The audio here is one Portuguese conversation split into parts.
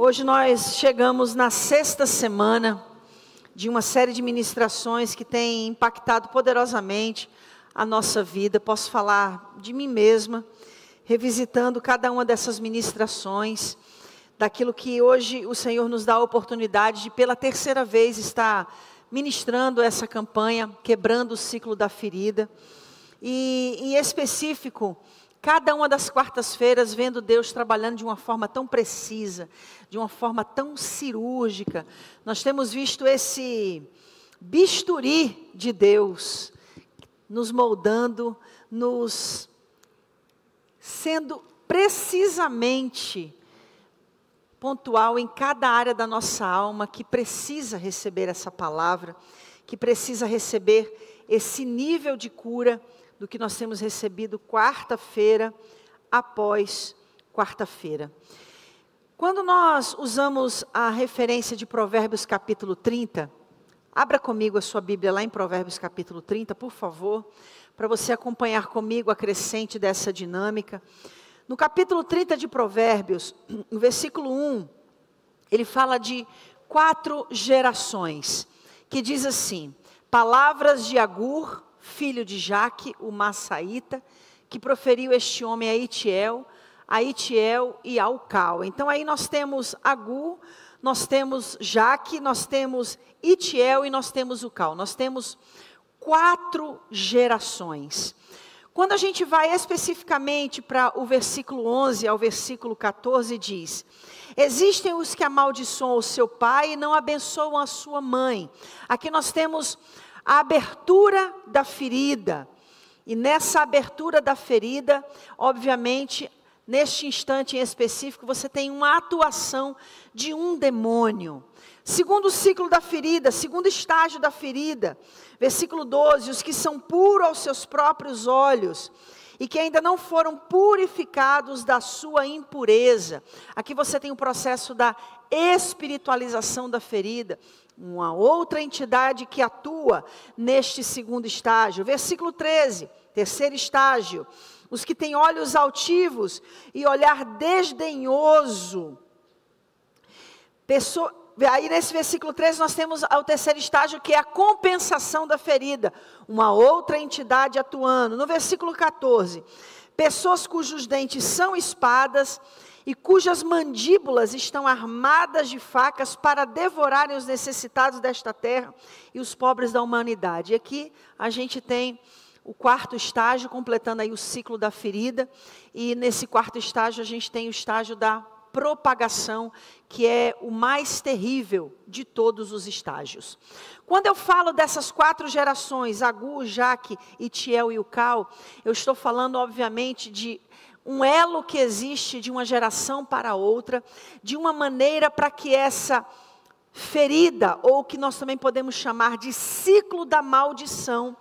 Hoje nós chegamos na 6ª semana de uma série de ministrações que tem impactado poderosamente a nossa vida. Posso falar de mim mesma, revisitando cada uma dessas ministrações, daquilo que hoje o Senhor nos dá a oportunidade de pela 3ª vez estar ministrando essa campanha, quebrando o ciclo da ferida. E em específico, cada uma das quartas-feiras, vendo Deus trabalhando de uma forma tão precisa, de uma forma tão cirúrgica, nós temos visto esse bisturi de Deus, nos moldando, nos sendo precisamente pontual em cada área da nossa alma, que precisa receber essa palavra, que precisa receber esse nível de cura, do que nós temos recebido quarta-feira após quarta-feira. Quando nós usamos a referência de Provérbios capítulo 30, abra comigo a sua Bíblia lá em Provérbios capítulo 30, por favor, para você acompanhar comigo a crescente dessa dinâmica. No capítulo 30 de Provérbios, no versículo 1, ele fala de 4 gerações, que diz assim: palavras de Agur, filho de Jaque, o Massaíta, que proferiu este homem a Itiel e a Ucal. Então aí nós temos Agur, nós temos Jaque, nós temos Itiel e nós temos Ucal. Nós temos 4 gerações. Quando a gente vai especificamente para o versículo 11 ao versículo 14, diz: existem os que amaldiçoam o seu pai e não abençoam a sua mãe. Aqui nós temos a abertura da ferida, e nessa abertura da ferida, obviamente, neste instante em específico, você tem uma atuação de um demônio. Segundo ciclo da ferida, segundo estágio da ferida, versículo 12, os que são puros aos seus próprios olhos, e que ainda não foram purificados da sua impureza. Aqui você tem o processo da espiritualização da ferida, uma outra entidade que atua neste segundo estágio. Versículo 13, terceiro estágio, os que têm olhos altivos e olhar desdenhoso. Aí nesse versículo 13 nós temos o terceiro estágio, que é a compensação da ferida, uma outra entidade atuando. No versículo 14, pessoas cujos dentes são espadas e cujas mandíbulas estão armadas de facas para devorarem os necessitados desta terra e os pobres da humanidade. E aqui a gente tem o 4º estágio, completando aí o ciclo da ferida, e nesse 4º estágio a gente tem o estágio da propagação, que é o mais terrível de todos os estágios. Quando eu falo dessas 4 gerações, Agur, Jaque, Itiel e Ucal, eu estou falando obviamente de um elo que existe de uma geração para outra, de uma maneira para que essa ferida, ou que nós também podemos chamar de ciclo da maldição,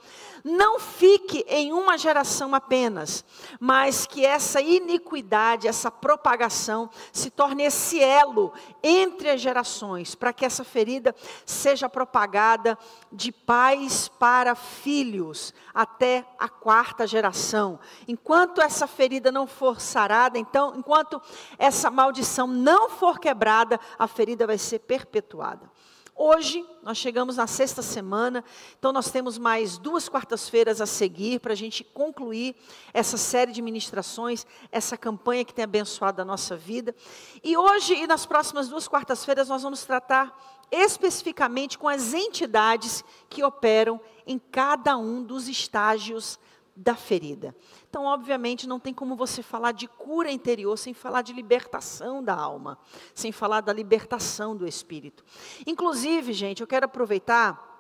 não fique em uma geração apenas, mas que essa iniquidade, essa propagação, se torne esse elo entre as gerações, para que essa ferida seja propagada de pais para filhos, até a 4ª geração. Enquanto essa ferida não for sarada, então, enquanto essa maldição não for quebrada, a ferida vai ser perpetuada. Hoje, nós chegamos na 6ª semana, então nós temos mais 2 quartas-feiras a seguir para a gente concluir essa série de ministrações, essa campanha que tem abençoado a nossa vida. E hoje e nas próximas 2 quartas-feiras nós vamos tratar especificamente com as entidades que operam em cada um dos estágios da ferida. Então, obviamente, não tem como você falar de cura interior sem falar de libertação da alma, sem falar da libertação do espírito. Inclusive, gente, eu quero aproveitar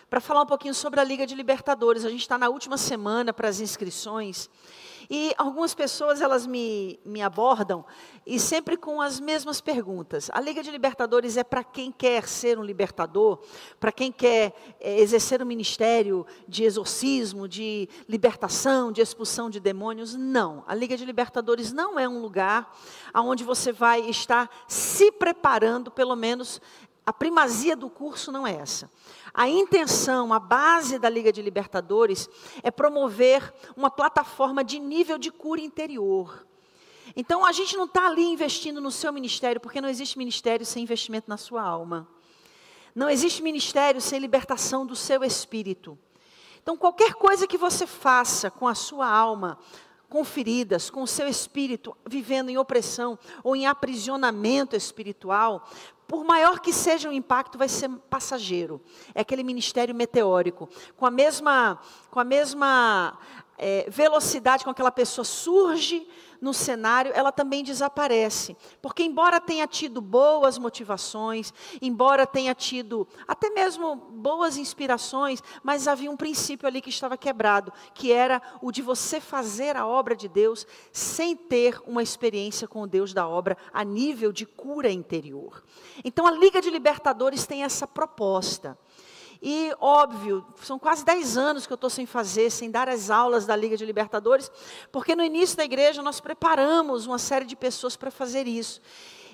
para falar um pouquinho sobre a Liga de Libertadores. A gente está na última semana para as inscrições, e algumas pessoas elas me abordam, e sempre com as mesmas perguntas. A Liga de Libertadores é para quem quer ser um libertador, para quem quer exercer um ministério de exorcismo, de libertação, de expulsão de demônios? Não, a Liga de Libertadores não é um lugar onde você vai estar se preparando, pelo menos a primazia do curso não é essa. A intenção, a base da Liga de Libertadores é promover uma plataforma de nível de cura interior. Então a gente não está ali investindo no seu ministério, porque não existe ministério sem investimento na sua alma. Não existe ministério sem libertação do seu espírito. Então qualquer coisa que você faça com a sua alma, com feridas, com o seu espírito vivendo em opressão ou em aprisionamento espiritual, por maior que seja o impacto, vai ser passageiro. É aquele ministério meteórico. Com a mesma velocidade com que aquela pessoa surge no cenário, ela também desaparece. Porque embora tenha tido boas motivações, embora tenha tido até mesmo boas inspirações, mas havia um princípio ali que estava quebrado, que era o de você fazer a obra de Deus sem ter uma experiência com o Deus da obra a nível de cura interior. Então a Liga de Libertadores tem essa proposta. E, óbvio, são quase 10 anos que eu estou sem dar as aulas da Liga de Libertadores, porque no início da igreja nós preparamos uma série de pessoas para fazer isso.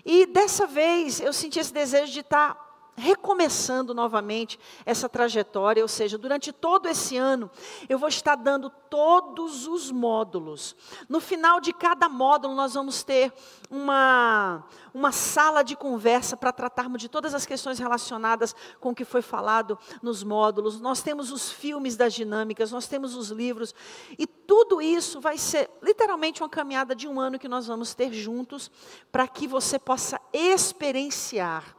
E dessa vez eu senti esse desejo de estar recomeçando novamente essa trajetória, ou seja, durante todo esse ano, eu vou estar dando todos os módulos. No final de cada módulo, nós vamos ter uma sala de conversa para tratarmos de todas as questões relacionadas com o que foi falado nos módulos. Nós temos os filmes das dinâmicas, nós temos os livros, e tudo isso vai ser literalmente uma caminhada de um ano que nós vamos ter juntos, para que você possa experienciar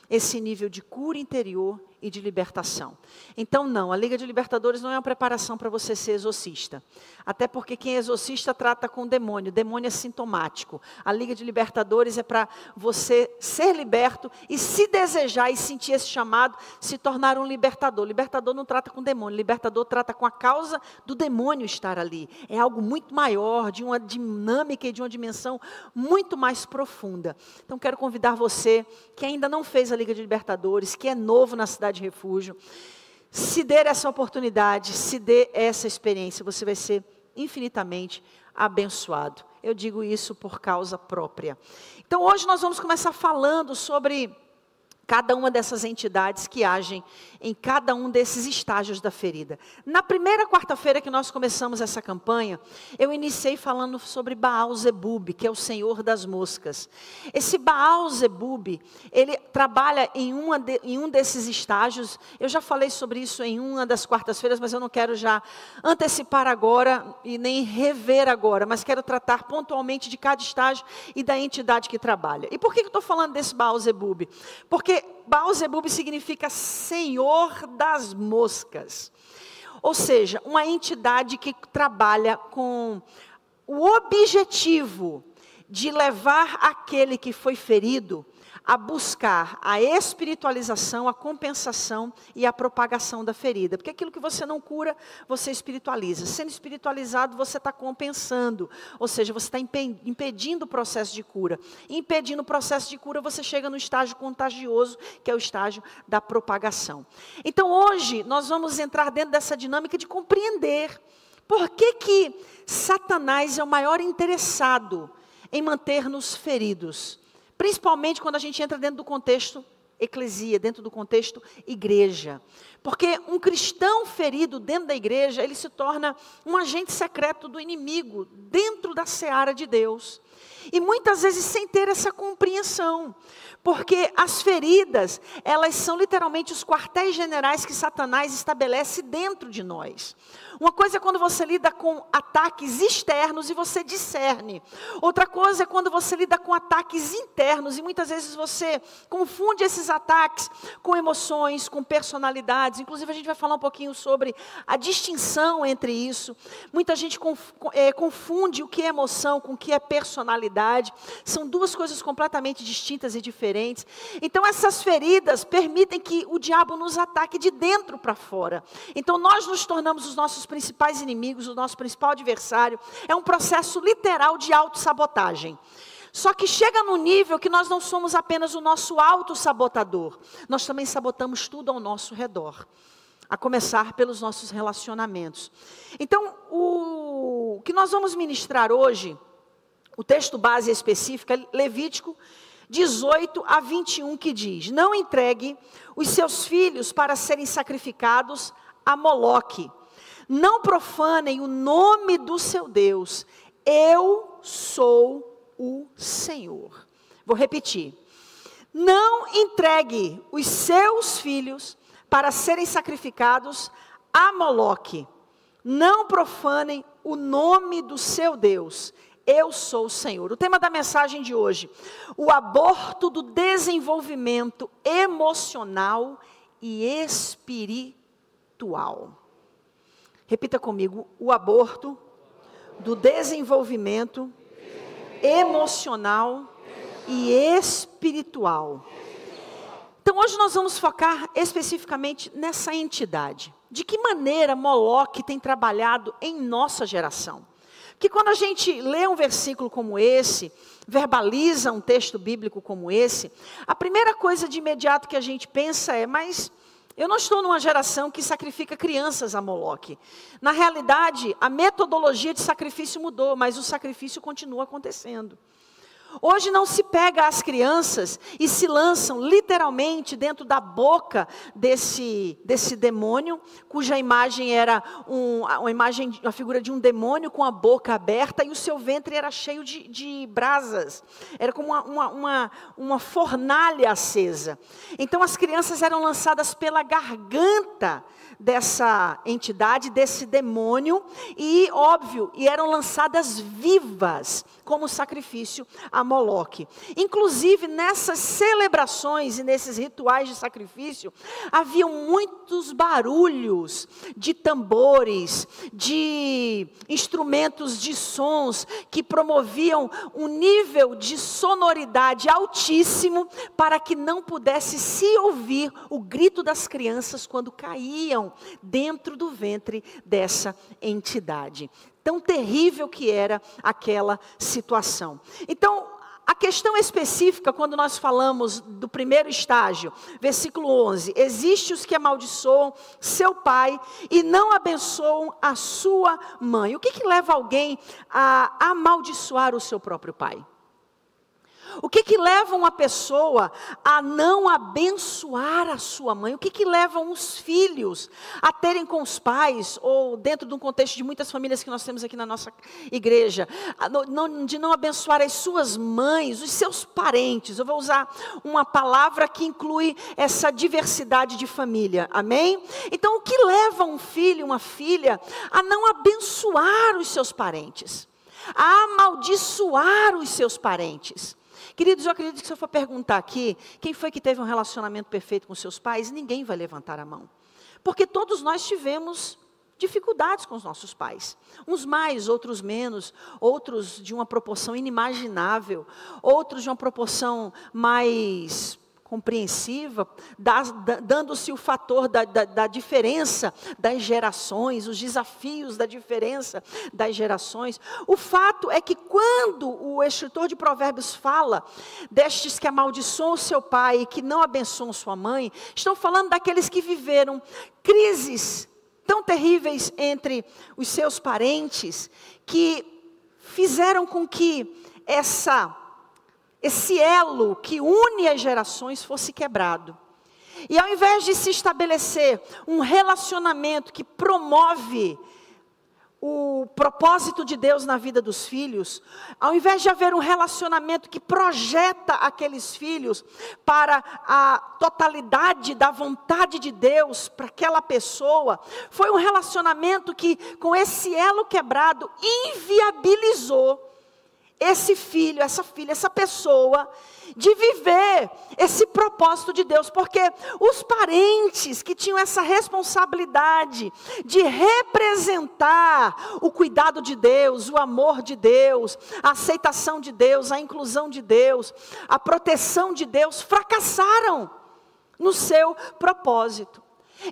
esse nível de cura interior e de libertação. Então não, a Liga de Libertadores não é uma preparação para você ser exorcista. Até porque quem é exorcista trata com demônio é sintomático. A Liga de Libertadores é para você ser liberto e se desejar e sentir esse chamado, se tornar um libertador. Libertador não trata com demônio, libertador trata com a causa do demônio estar ali. É algo muito maior, de uma dinâmica e de uma dimensão muito mais profunda. Então quero convidar você, que ainda não fez a Liga de Libertadores, que é novo na cidade de refúgio, se dê essa oportunidade, se dê essa experiência, você vai ser infinitamente abençoado. Eu digo isso por causa própria. Então hoje nós vamos começar falando sobre cada uma dessas entidades que agem em cada um desses estágios da ferida. Na primeira quarta-feira que nós começamos essa campanha, eu iniciei falando sobre Baal-Zebub, que é o senhor das moscas. Esse Baal-Zebub, ele trabalha em um desses estágios. Eu já falei sobre isso em uma das quartas-feiras, mas eu não quero já antecipar agora e nem rever agora, mas quero tratar pontualmente de cada estágio e da entidade que trabalha. E por que eu estou falando desse Baal-Zebub? Porque Baal-Zebub significa senhor das moscas. Ou seja, uma entidade que trabalha com o objetivo de levar aquele que foi ferido a buscar a espiritualização, a compensação e a propagação da ferida. Porque aquilo que você não cura, você espiritualiza. Sendo espiritualizado, você está compensando. Ou seja, você está impedindo o processo de cura. Impedindo o processo de cura, você chega no estágio contagioso, que é o estágio da propagação. Então hoje, nós vamos entrar dentro dessa dinâmica de compreender por que Satanás é o maior interessado em manter-nos feridos. Principalmente quando a gente entra dentro do contexto eclesia, dentro do contexto igreja. Porque um cristão ferido dentro da igreja, ele se torna um agente secreto do inimigo, dentro da seara de Deus. E muitas vezes sem ter essa compreensão. Porque as feridas, elas são literalmente os quartéis generais que Satanás estabelece dentro de nós. Uma coisa é quando você lida com ataques externos e você discerne. Outra coisa é quando você lida com ataques internos e muitas vezes você confunde esses ataques com emoções, com personalidades. Inclusive a gente vai falar um pouquinho sobre a distinção entre isso. Muita gente confunde o que é emoção com o que é personalidade. São duas coisas completamente distintas e diferentes. Então essas feridas permitem que o diabo nos ataque de dentro para fora. Então nós nos tornamos os nossos principais inimigos, o nosso principal adversário. É um processo literal de autossabotagem. Só que chega no nível que nós não somos apenas o nosso autossabotador. Nós também sabotamos tudo ao nosso redor. A começar pelos nossos relacionamentos. Então, o que nós vamos ministrar hoje, o texto base específico é Levítico 18 a 21, que diz: não entregue os seus filhos para serem sacrificados a Moloque. Não profanem o nome do seu Deus. Eu sou o Senhor. Vou repetir. Não entregue os seus filhos para serem sacrificados a Moloque. Não profanem o nome do seu Deus. Eu sou o Senhor. O tema da mensagem de hoje: o aborto do desenvolvimento emocional e espiritual. Repita comigo: o aborto do desenvolvimento emocional e espiritual. Então hoje nós vamos focar especificamente nessa entidade. De que maneira Moloque tem trabalhado em nossa geração? Que quando a gente lê um versículo como esse, verbaliza um texto bíblico como esse, a primeira coisa de imediato que a gente pensa é: mas eu não estou numa geração que sacrifica crianças a Moloque. Na realidade, a metodologia de sacrifício mudou, mas o sacrifício continua acontecendo. Hoje não se pega as crianças e se lançam literalmente dentro da boca desse demônio, cuja imagem era a figura de um demônio com a boca aberta e o seu ventre era cheio de brasas. Era como uma fornalha acesa. Então as crianças eram lançadas pela garganta dessa entidade, desse demônio, e óbvio, eram lançadas vivas como sacrifício a Moloque. Inclusive nessas celebrações e nesses rituais de sacrifício, haviam muitos barulhos de tambores, de instrumentos de sons que promoviam um nível de sonoridade altíssimo para que não pudesse se ouvir o grito das crianças quando caíam dentro do ventre dessa entidade. Tão terrível que era aquela situação. Então, a questão específica, quando nós falamos do primeiro estágio, versículo 11, existe os que amaldiçoam seu pai e não abençoam a sua mãe. O que leva alguém a amaldiçoar o seu próprio pai? O que leva uma pessoa a não abençoar a sua mãe? O que leva os filhos a terem com os pais, ou dentro de um contexto de muitas famílias que nós temos aqui na nossa igreja, de não abençoar as suas mães, os seus parentes? Eu vou usar uma palavra que inclui essa diversidade de família, amém? Então, o que leva um filho, uma filha, a não abençoar os seus parentes? A amaldiçoar os seus parentes? Queridos, eu acredito que se eu for perguntar aqui, quem foi que teve um relacionamento perfeito com seus pais, ninguém vai levantar a mão. Porque todos nós tivemos dificuldades com os nossos pais. Uns mais, outros menos, outros de uma proporção inimaginável, outros de uma proporção mais compreensiva, dando-se o fator da diferença das gerações, os desafios da diferença das gerações. O fato é que quando o escritor de Provérbios fala destes que amaldiçoam o seu pai e que não abençoam sua mãe, estão falando daqueles que viveram crises tão terríveis entre os seus parentes, que fizeram com que esse elo que une as gerações fosse quebrado. E ao invés de se estabelecer um relacionamento que promove o propósito de Deus na vida dos filhos, ao invés de haver um relacionamento que projeta aqueles filhos para a totalidade da vontade de Deus para aquela pessoa, foi um relacionamento que, com esse elo quebrado, inviabilizou esse filho, essa filha, essa pessoa, de viver esse propósito de Deus, porque os parentes que tinham essa responsabilidade de representar o cuidado de Deus, o amor de Deus, a aceitação de Deus, a inclusão de Deus, a proteção de Deus, fracassaram no seu propósito.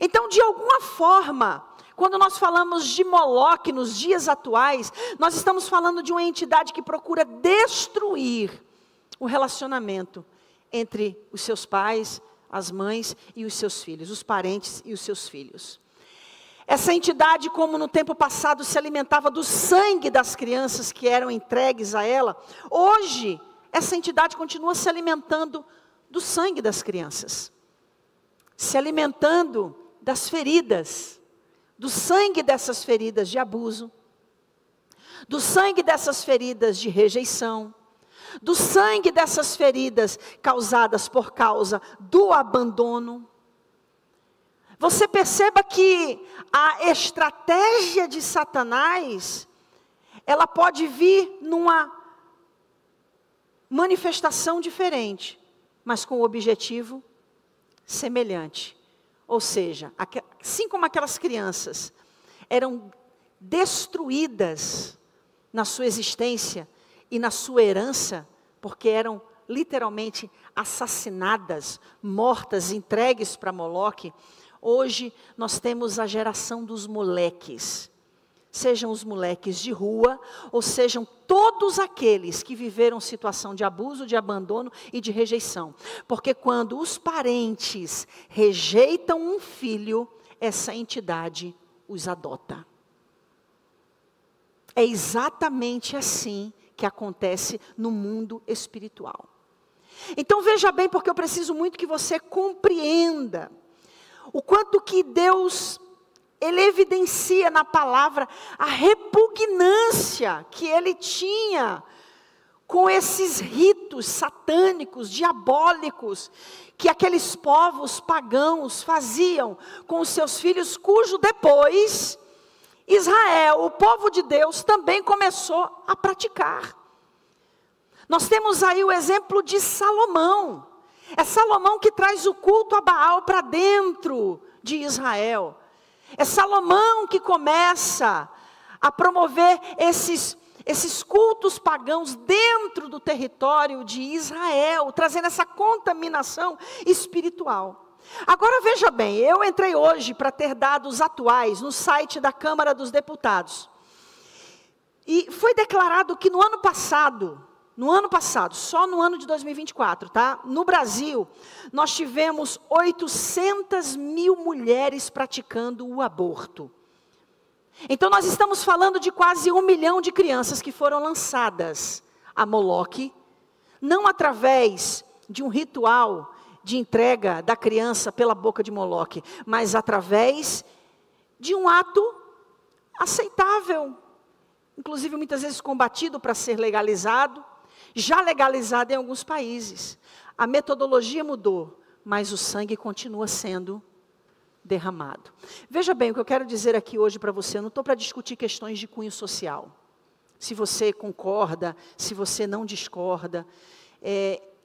Então, de alguma forma, quando nós falamos de Moloque nos dias atuais, nós estamos falando de uma entidade que procura destruir o relacionamento entre os seus pais, as mães e os seus filhos, os parentes e os seus filhos. Essa entidade, como no tempo passado se alimentava do sangue das crianças que eram entregues a ela, hoje essa entidade continua se alimentando do sangue das crianças, se alimentando das feridas, do sangue dessas feridas de abuso, do sangue dessas feridas de rejeição, do sangue dessas feridas causadas por causa do abandono. Você perceba que a estratégia de Satanás, ela pode vir numa manifestação diferente, mas com o objetivo semelhante. Ou seja, assim como aquelas crianças eram destruídas na sua existência e na sua herança, porque eram literalmente assassinadas, mortas, entregues para Moloque, hoje nós temos a geração dos moleques. Sejam os moleques de rua, ou sejam todos aqueles que viveram situação de abuso, de abandono e de rejeição. Porque quando os parentes rejeitam um filho, essa entidade os adota. É exatamente assim que acontece no mundo espiritual. Então veja bem, porque eu preciso muito que você compreenda o quanto que Deus, Ele evidencia na palavra a repugnância que Ele tinha com esses ritos satânicos, diabólicos, que aqueles povos pagãos faziam com os seus filhos, cujo depois Israel, o povo de Deus, também começou a praticar. Nós temos aí o exemplo de Salomão. É Salomão que traz o culto a Baal para dentro de Israel. É Salomão que começa a promover esses cultos pagãos dentro do território de Israel, trazendo essa contaminação espiritual. Agora veja bem, eu entrei hoje para ter dados atuais no site da Câmara dos Deputados. E foi declarado que no ano passado, só no ano de 2024, tá? No Brasil, nós tivemos 800 mil mulheres praticando o aborto. Então nós estamos falando de quase 1 milhão de crianças que foram lançadas a Moloque, não através de um ritual de entrega da criança pela boca de Moloque, mas através de um ato aceitável, inclusive muitas vezes combatido para ser legalizado, já legalizado em alguns países. A metodologia mudou, mas o sangue continua sendo derramado. Veja bem, o que eu quero dizer aqui hoje para você, eu não estou para discutir questões de cunho social. Se você concorda, se você não discorda,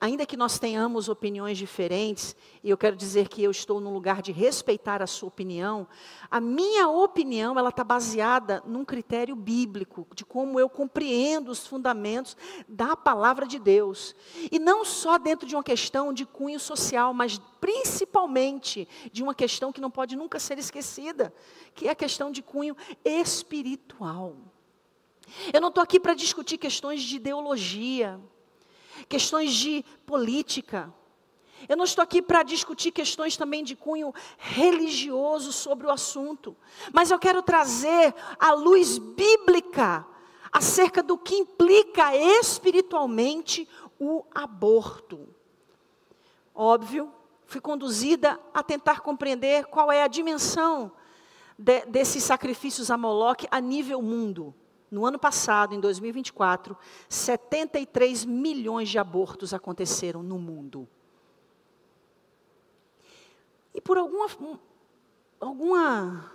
ainda que nós tenhamos opiniões diferentes, e eu quero dizer que eu estou no lugar de respeitar a sua opinião, a minha opinião, ela está baseada num critério bíblico, de como eu compreendo os fundamentos da palavra de Deus. E não só dentro de uma questão de cunho social, mas principalmente de uma questão que não pode nunca ser esquecida, que é a questão de cunho espiritual. Eu não estou aqui para discutir questões de ideologia, questões de política. Eu não estou aqui para discutir questões também de cunho religioso sobre o assunto. Mas eu quero trazer a luz bíblica acerca do que implica espiritualmente o aborto. Óbvio, fui conduzida a tentar compreender qual é a dimensão desses sacrifícios a Moloque a nível mundo. No ano passado, em 2024, 73 milhões de abortos aconteceram no mundo. E por alguma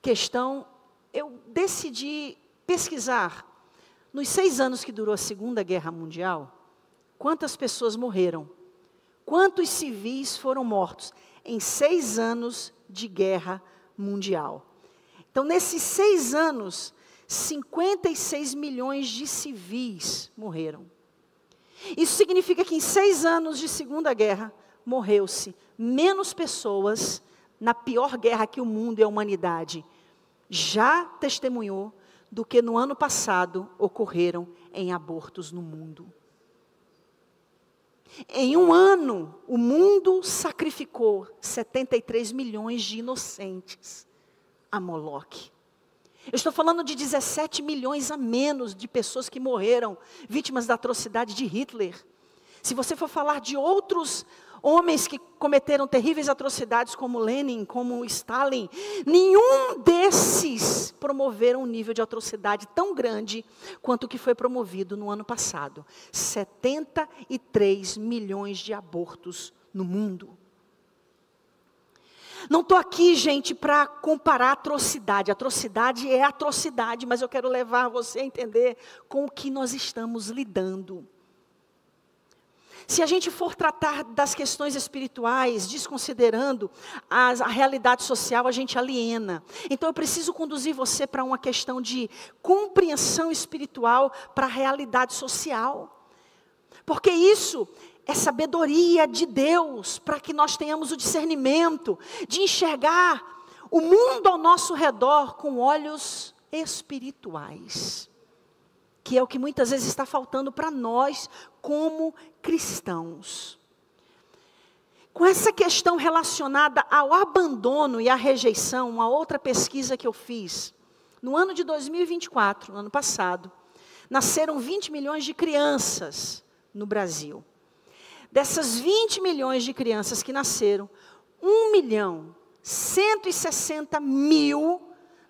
questão, eu decidi pesquisar, nos 6 anos que durou a Segunda Guerra Mundial, quantas pessoas morreram, quantos civis foram mortos em 6 anos de guerra mundial. Então, nesses 6 anos, 56 milhões de civis morreram. Isso significa que em 6 anos de Segunda Guerra, morreu-se menos pessoas na pior guerra que o mundo e a humanidade já testemunhou do que no ano passado ocorreram em abortos no mundo. Em um ano, o mundo sacrificou 73 milhões de inocentes a Moloque. Eu estou falando de 17 milhões a menos de pessoas que morreram, vítimas da atrocidade de Hitler. Se você for falar de outros homens que cometeram terríveis atrocidades como Lenin, como Stalin, nenhum desses promoveram um nível de atrocidade tão grande quanto o que foi promovido no ano passado. 73 milhões de abortos no mundo. Não estou aqui, gente, para comparar atrocidade. Atrocidade é atrocidade, mas eu quero levar você a entender com o que nós estamos lidando. Se a gente for tratar das questões espirituais, desconsiderando a realidade social, a gente aliena. Então eu preciso conduzir você para uma questão de compreensão espiritual para a realidade social. Porque isso é sabedoria de Deus, para que nós tenhamos o discernimento de enxergar o mundo ao nosso redor com olhos espirituais. Que é o que muitas vezes está faltando para nós como cristãos. Com essa questão relacionada ao abandono e à rejeição, uma outra pesquisa que eu fiz, no ano de 2024, no ano passado, nasceram 20 milhões de crianças no Brasil. Dessas 20 milhões de crianças que nasceram, 1.160.000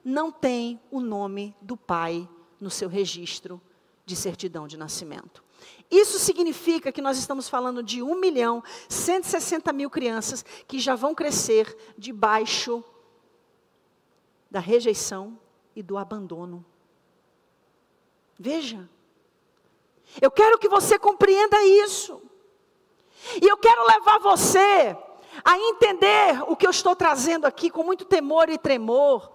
não tem o nome do pai no seu registro de certidão de nascimento. Isso significa que nós estamos falando de 1.160.000 crianças que já vão crescer debaixo da rejeição e do abandono. Veja, eu quero que você compreenda isso. E eu quero levar você a entender o que eu estou trazendo aqui com muito temor e tremor,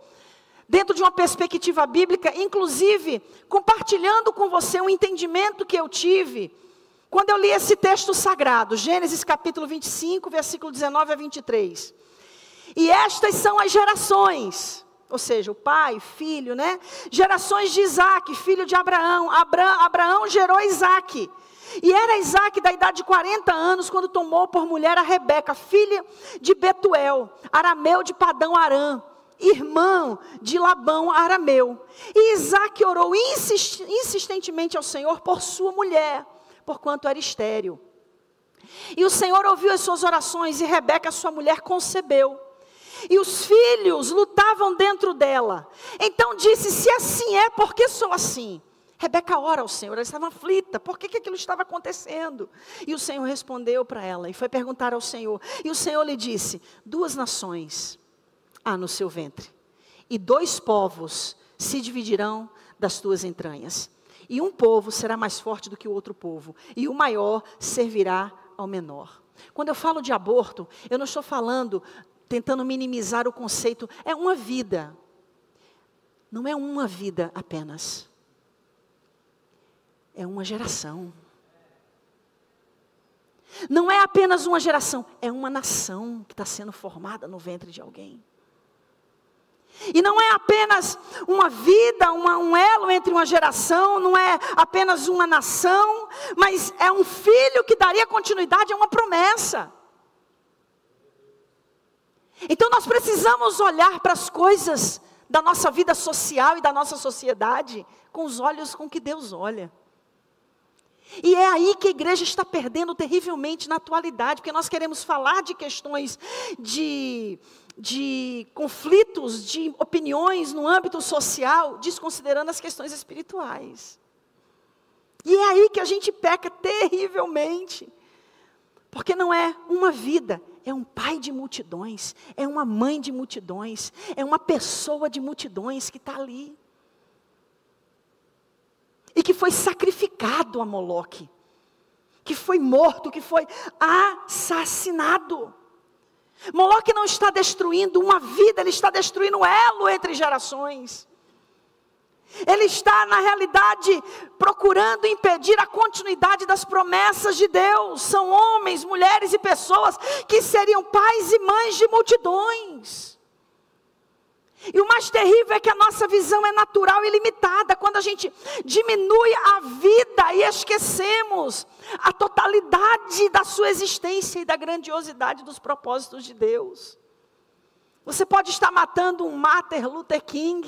dentro de uma perspectiva bíblica, inclusive compartilhando com você um entendimento que eu tive quando eu li esse texto sagrado, Gênesis capítulo 25, versículo 19 a 23. E estas são as gerações, ou seja, o pai, filho, né? Gerações de Isaac, filho de Abraão. Abraão gerou Isaac. E era Isaac da idade de 40 anos, quando tomou por mulher a Rebeca, filha de Betuel, arameu de Padão Arã, irmão de Labão arameu. E Isaac orou insistentemente ao Senhor por sua mulher, porquanto era estéril. E o Senhor ouviu as suas orações, e Rebeca, sua mulher, concebeu. E os filhos lutavam dentro dela. Então disse, se assim é, por que sou assim? Rebeca ora ao Senhor, ela estava aflita, por que aquilo estava acontecendo? E o Senhor respondeu para ela, e foi perguntar ao Senhor. E o Senhor lhe disse, 2 nações há no seu ventre, e 2 povos se dividirão das tuas entranhas. E um povo será mais forte do que o outro povo, e o maior servirá ao menor. Quando eu falo de aborto, eu não estou falando, tentando minimizar o conceito, é uma vida. Não é uma vida apenas. É uma geração. Não é apenas uma geração, é uma nação que está sendo formada no ventre de alguém. E não é apenas uma vida, um elo entre uma geração, não é apenas uma nação, mas é um filho que daria continuidade a uma promessa. Então nós precisamos olhar para as coisas da nossa vida social e da nossa sociedade com os olhos com que Deus olha. E é aí que a igreja está perdendo terrivelmente na atualidade, porque nós queremos falar de questões de conflitos, de opiniões no âmbito social, desconsiderando as questões espirituais. E é aí que a gente peca terrivelmente, porque não é uma vida, é um pai de multidões, é uma mãe de multidões, é uma pessoa de multidões que está ali. E que foi sacrificado a Moloque, que foi morto, que foi assassinado. Moloque não está destruindo uma vida, ele está destruindo um elo entre gerações. Ele está, na realidade, procurando impedir a continuidade das promessas de Deus. São homens, mulheres e pessoas que seriam pais e mães de multidões. E o mais terrível é que a nossa visão é natural e limitada, quando a gente diminui a vida e esquecemos a totalidade da sua existência e da grandiosidade dos propósitos de Deus. Você pode estar matando um Martin Luther King,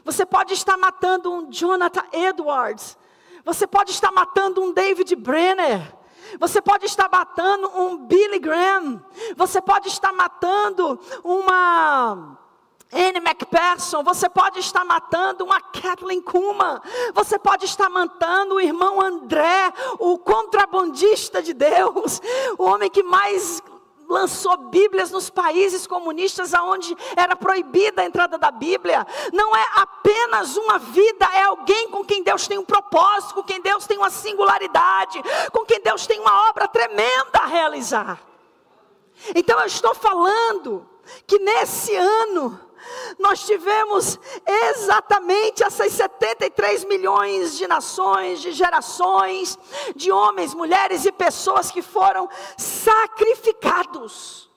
você pode estar matando um Jonathan Edwards, você pode estar matando um David Brenner, Você pode estar matando um Billy Graham. Você pode estar matando uma Anne McPherson. Você pode estar matando uma Kathleen Kuhlman. Você pode estar matando o irmão André, o contrabandista de Deus. O homem que mais lançou Bíblias nos países comunistas onde era proibida a entrada da Bíblia. Não é apenas uma vida, é alguém com quem Deus tem um propósito, com quem Deus tem uma singularidade, com quem Deus tem uma obra tremenda a realizar. Então eu estou falando que nesse ano nós tivemos exatamente essas 73 milhões de nações, de gerações, de homens, mulheres e pessoas que foram sacrificados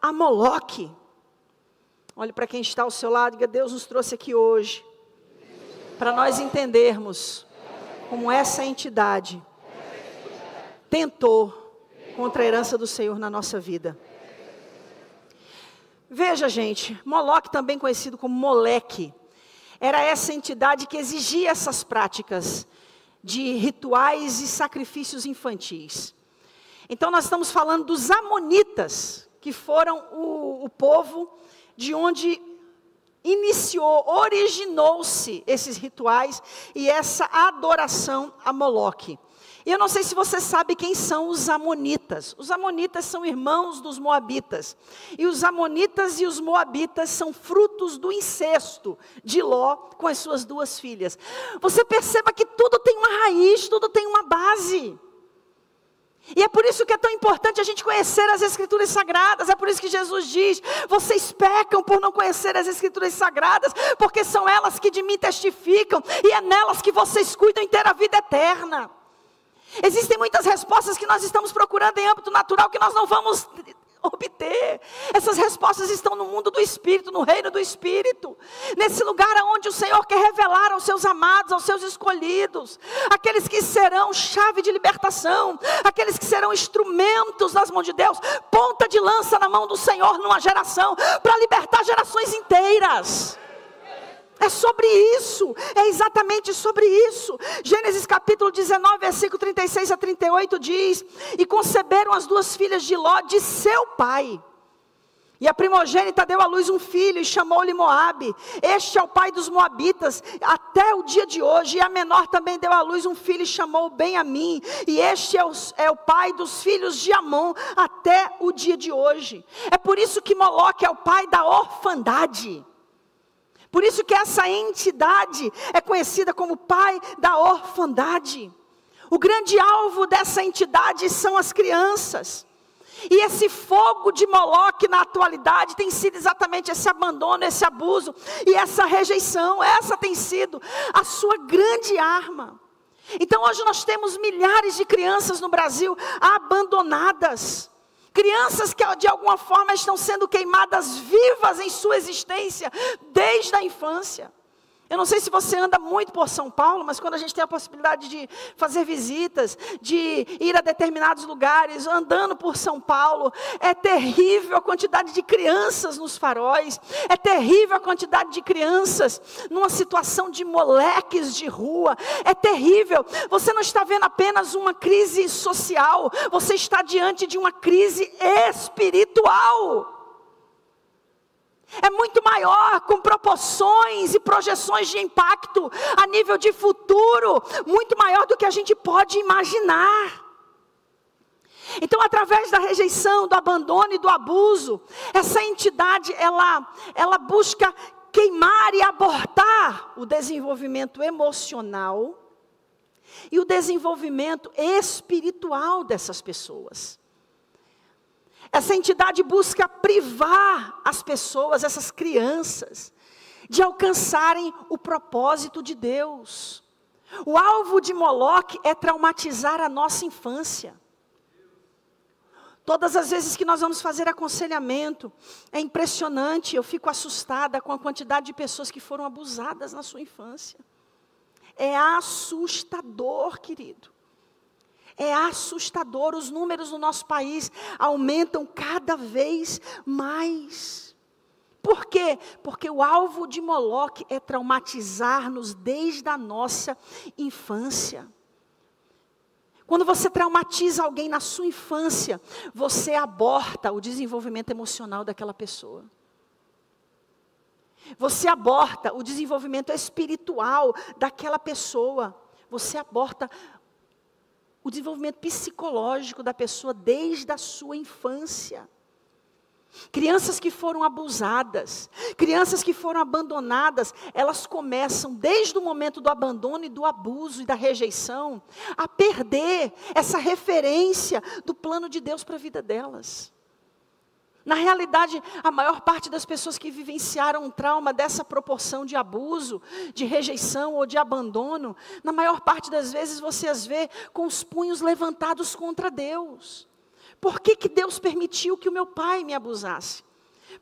a Moloque. Olhe para quem está ao seu lado e diga: Deus nos trouxe aqui hoje para nós entendermos como essa entidade tentou contra a herança do Senhor na nossa vida. Veja, gente, Moloque, também conhecido como Moleque, era essa entidade que exigia essas práticas de rituais e sacrifícios infantis. Então nós estamos falando dos amonitas, que foram o povo de onde originou-se esses rituais e essa adoração a Moloque. E eu não sei se você sabe quem são os amonitas. Os amonitas são irmãos dos moabitas. E os amonitas e os moabitas são frutos do incesto de Ló com as suas duas filhas. Você perceba que tudo tem uma raiz, tudo tem uma base. E é por isso que é tão importante a gente conhecer as Escrituras Sagradas. É por isso que Jesus diz: vocês pecam por não conhecer as Escrituras Sagradas, porque são elas que de mim testificam, e é nelas que vocês cuidam em ter a vida eterna. Existem muitas respostas que nós estamos procurando em âmbito natural que nós não vamos obter. Essas respostas estão no mundo do Espírito, no reino do Espírito. Nesse lugar onde o Senhor quer revelar aos seus amados, aos seus escolhidos. Aqueles que serão chave de libertação. Aqueles que serão instrumentos nas mãos de Deus. Ponta de lança na mão do Senhor numa geração. Para libertar gerações inteiras. É sobre isso, é exatamente sobre isso. Gênesis capítulo 19, versículo 36 a 38 diz: e conceberam as duas filhas de Ló de seu pai. E a primogênita deu à luz um filho e chamou-lhe Moabe. Este é o pai dos moabitas até o dia de hoje. E a menor também deu à luz um filho e chamou-o Ben-Amim. E este é o pai dos filhos de Amon até o dia de hoje. É por isso que Moloque é o pai da orfandade. Por isso que essa entidade é conhecida como pai da orfandade. O grande alvo dessa entidade são as crianças. E esse fogo de Moloque na atualidade tem sido exatamente esse abandono, esse abuso e essa rejeição. Essa tem sido a sua grande arma. Então hoje nós temos milhares de crianças no Brasil abandonadas. Crianças que de alguma forma estão sendo queimadas vivas em sua existência desde a infância. Eu não sei se você anda muito por São Paulo, mas quando a gente tem a possibilidade de fazer visitas, de ir a determinados lugares, andando por São Paulo, é terrível a quantidade de crianças nos faróis, é terrível a quantidade de crianças numa situação de moleques de rua, é terrível. Você não está vendo apenas uma crise social, você está diante de uma crise espiritual. É muito maior, com proporções e projeções de impacto a nível de futuro, muito maior do que a gente pode imaginar. Então, através da rejeição, do abandono e do abuso, essa entidade, ela busca queimar e abortar o desenvolvimento emocional e o desenvolvimento espiritual dessas pessoas. Essa entidade busca privar as pessoas, essas crianças, de alcançarem o propósito de Deus. O alvo de Moloque é traumatizar a nossa infância. Todas as vezes que nós vamos fazer aconselhamento, é impressionante, eu fico assustada com a quantidade de pessoas que foram abusadas na sua infância. É assustador, querido. É assustador, os números no nosso país aumentam cada vez mais. Por quê? Porque o alvo de Moloque é traumatizar-nos desde a nossa infância. Quando você traumatiza alguém na sua infância, você aborta o desenvolvimento emocional daquela pessoa. Você aborta o desenvolvimento espiritual daquela pessoa. Você aborta o desenvolvimento psicológico da pessoa desde a sua infância. Crianças que foram abusadas, crianças que foram abandonadas, elas começam desde o momento do abandono e do abuso e da rejeição, a perder essa referência do plano de Deus para a vida delas. Na realidade, a maior parte das pessoas que vivenciaram um trauma dessa proporção de abuso, de rejeição ou de abandono, na maior parte das vezes você as vê com os punhos levantados contra Deus. Por que Deus permitiu que o meu pai me abusasse?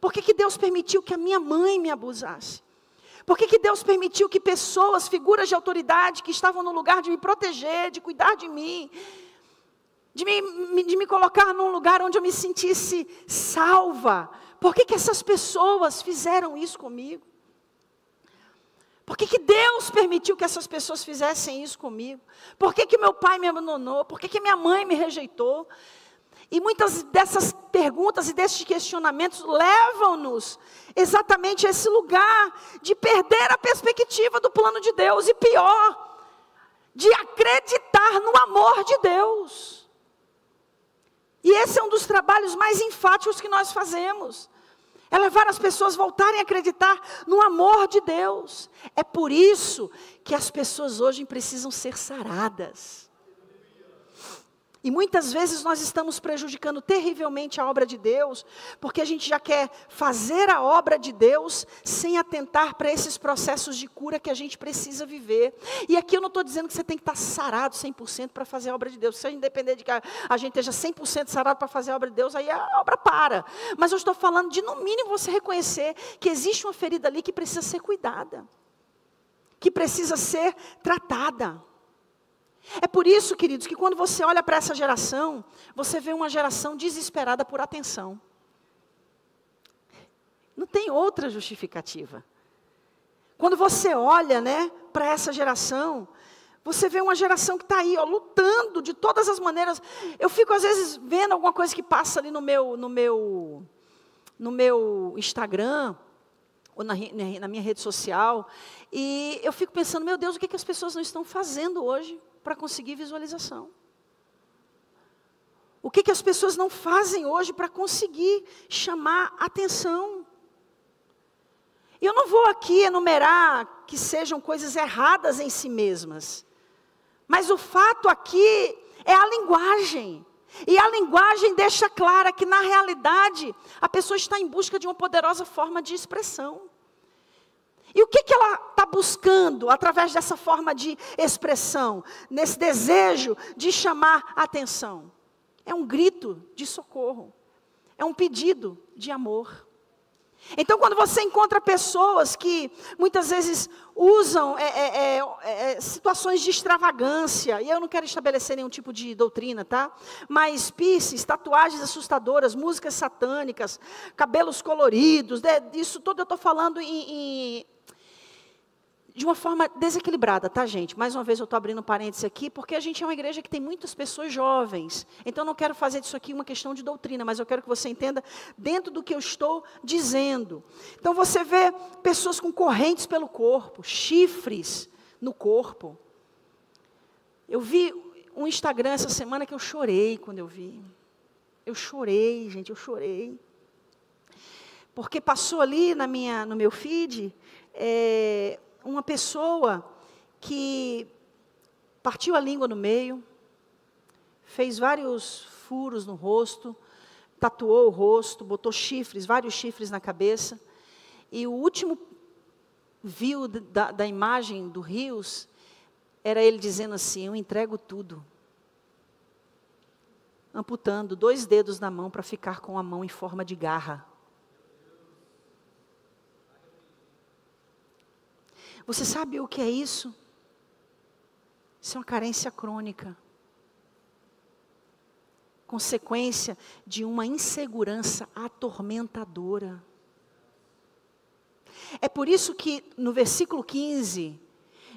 Por que Deus permitiu que a minha mãe me abusasse? Por que Deus permitiu que pessoas, figuras de autoridade, que estavam no lugar de me proteger, de cuidar de mim, de me colocar num lugar onde eu me sentisse salva, por que essas pessoas fizeram isso comigo? Por que Deus permitiu que essas pessoas fizessem isso comigo? Por que meu pai me abandonou? Por que minha mãe me rejeitou? E muitas dessas perguntas e desses questionamentos levam-nos exatamente a esse lugar de perder a perspectiva do plano de Deus. E pior, de acreditar no amor de Deus. E esse é um dos trabalhos mais enfáticos que nós fazemos. É levar as pessoas a voltarem a acreditar no amor de Deus. É por isso que as pessoas hoje precisam ser saradas. E muitas vezes nós estamos prejudicando terrivelmente a obra de Deus, porque a gente já quer fazer a obra de Deus sem atentar para esses processos de cura que a gente precisa viver. E aqui eu não estou dizendo que você tem que estar sarado 100% para fazer a obra de Deus. Se a gente depender de que a gente esteja 100% sarado para fazer a obra de Deus, aí a obra para. Mas eu estou falando de, no mínimo, você reconhecer que existe uma ferida ali que precisa ser cuidada, que precisa ser tratada. É por isso, queridos, que quando você olha para essa geração, você vê uma geração desesperada por atenção. Não tem outra justificativa. Quando você olha, para essa geração, você vê uma geração que está aí, lutando de todas as maneiras. Eu fico, às vezes, vendo alguma coisa que passa ali no meu Instagram, ou na minha rede social, e eu fico pensando, meu Deus, o que as pessoas não estão fazendo hoje para conseguir visualização? O que as pessoas não fazem hoje para conseguir chamar atenção? E eu não vou aqui enumerar que sejam coisas erradas em si mesmas, mas o fato aqui é a linguagem. E a linguagem deixa clara que, na realidade, a pessoa está em busca de uma poderosa forma de expressão. E o que ela está buscando através dessa forma de expressão? Nesse desejo de chamar atenção. É um grito de socorro. É um pedido de amor. Então, quando você encontra pessoas que muitas vezes usam situações de extravagância, e eu não quero estabelecer nenhum tipo de doutrina, tá? Mas piercings, tatuagens assustadoras, músicas satânicas, cabelos coloridos, isso tudo eu estou falando de uma forma desequilibrada, tá, gente? Mais uma vez eu estou abrindo um parênteses aqui, porque a gente é uma igreja que tem muitas pessoas jovens. Então, eu não quero fazer disso aqui uma questão de doutrina, mas eu quero que você entenda dentro do que eu estou dizendo. Então, você vê pessoas com correntes pelo corpo, chifres no corpo. Eu vi um Instagram essa semana que eu chorei quando eu vi. Eu chorei, gente, eu chorei. Porque passou ali no meu feed, uma pessoa que partiu a língua no meio, fez vários furos no rosto, tatuou o rosto, botou chifres, vários chifres na cabeça, e o último view da imagem do Rios era ele dizendo assim: eu entrego tudo, amputando 2 dedos na mão para ficar com a mão em forma de garra. Você sabe o que é isso? Isso é uma carência crônica. Consequência de uma insegurança atormentadora. É por isso que no versículo 15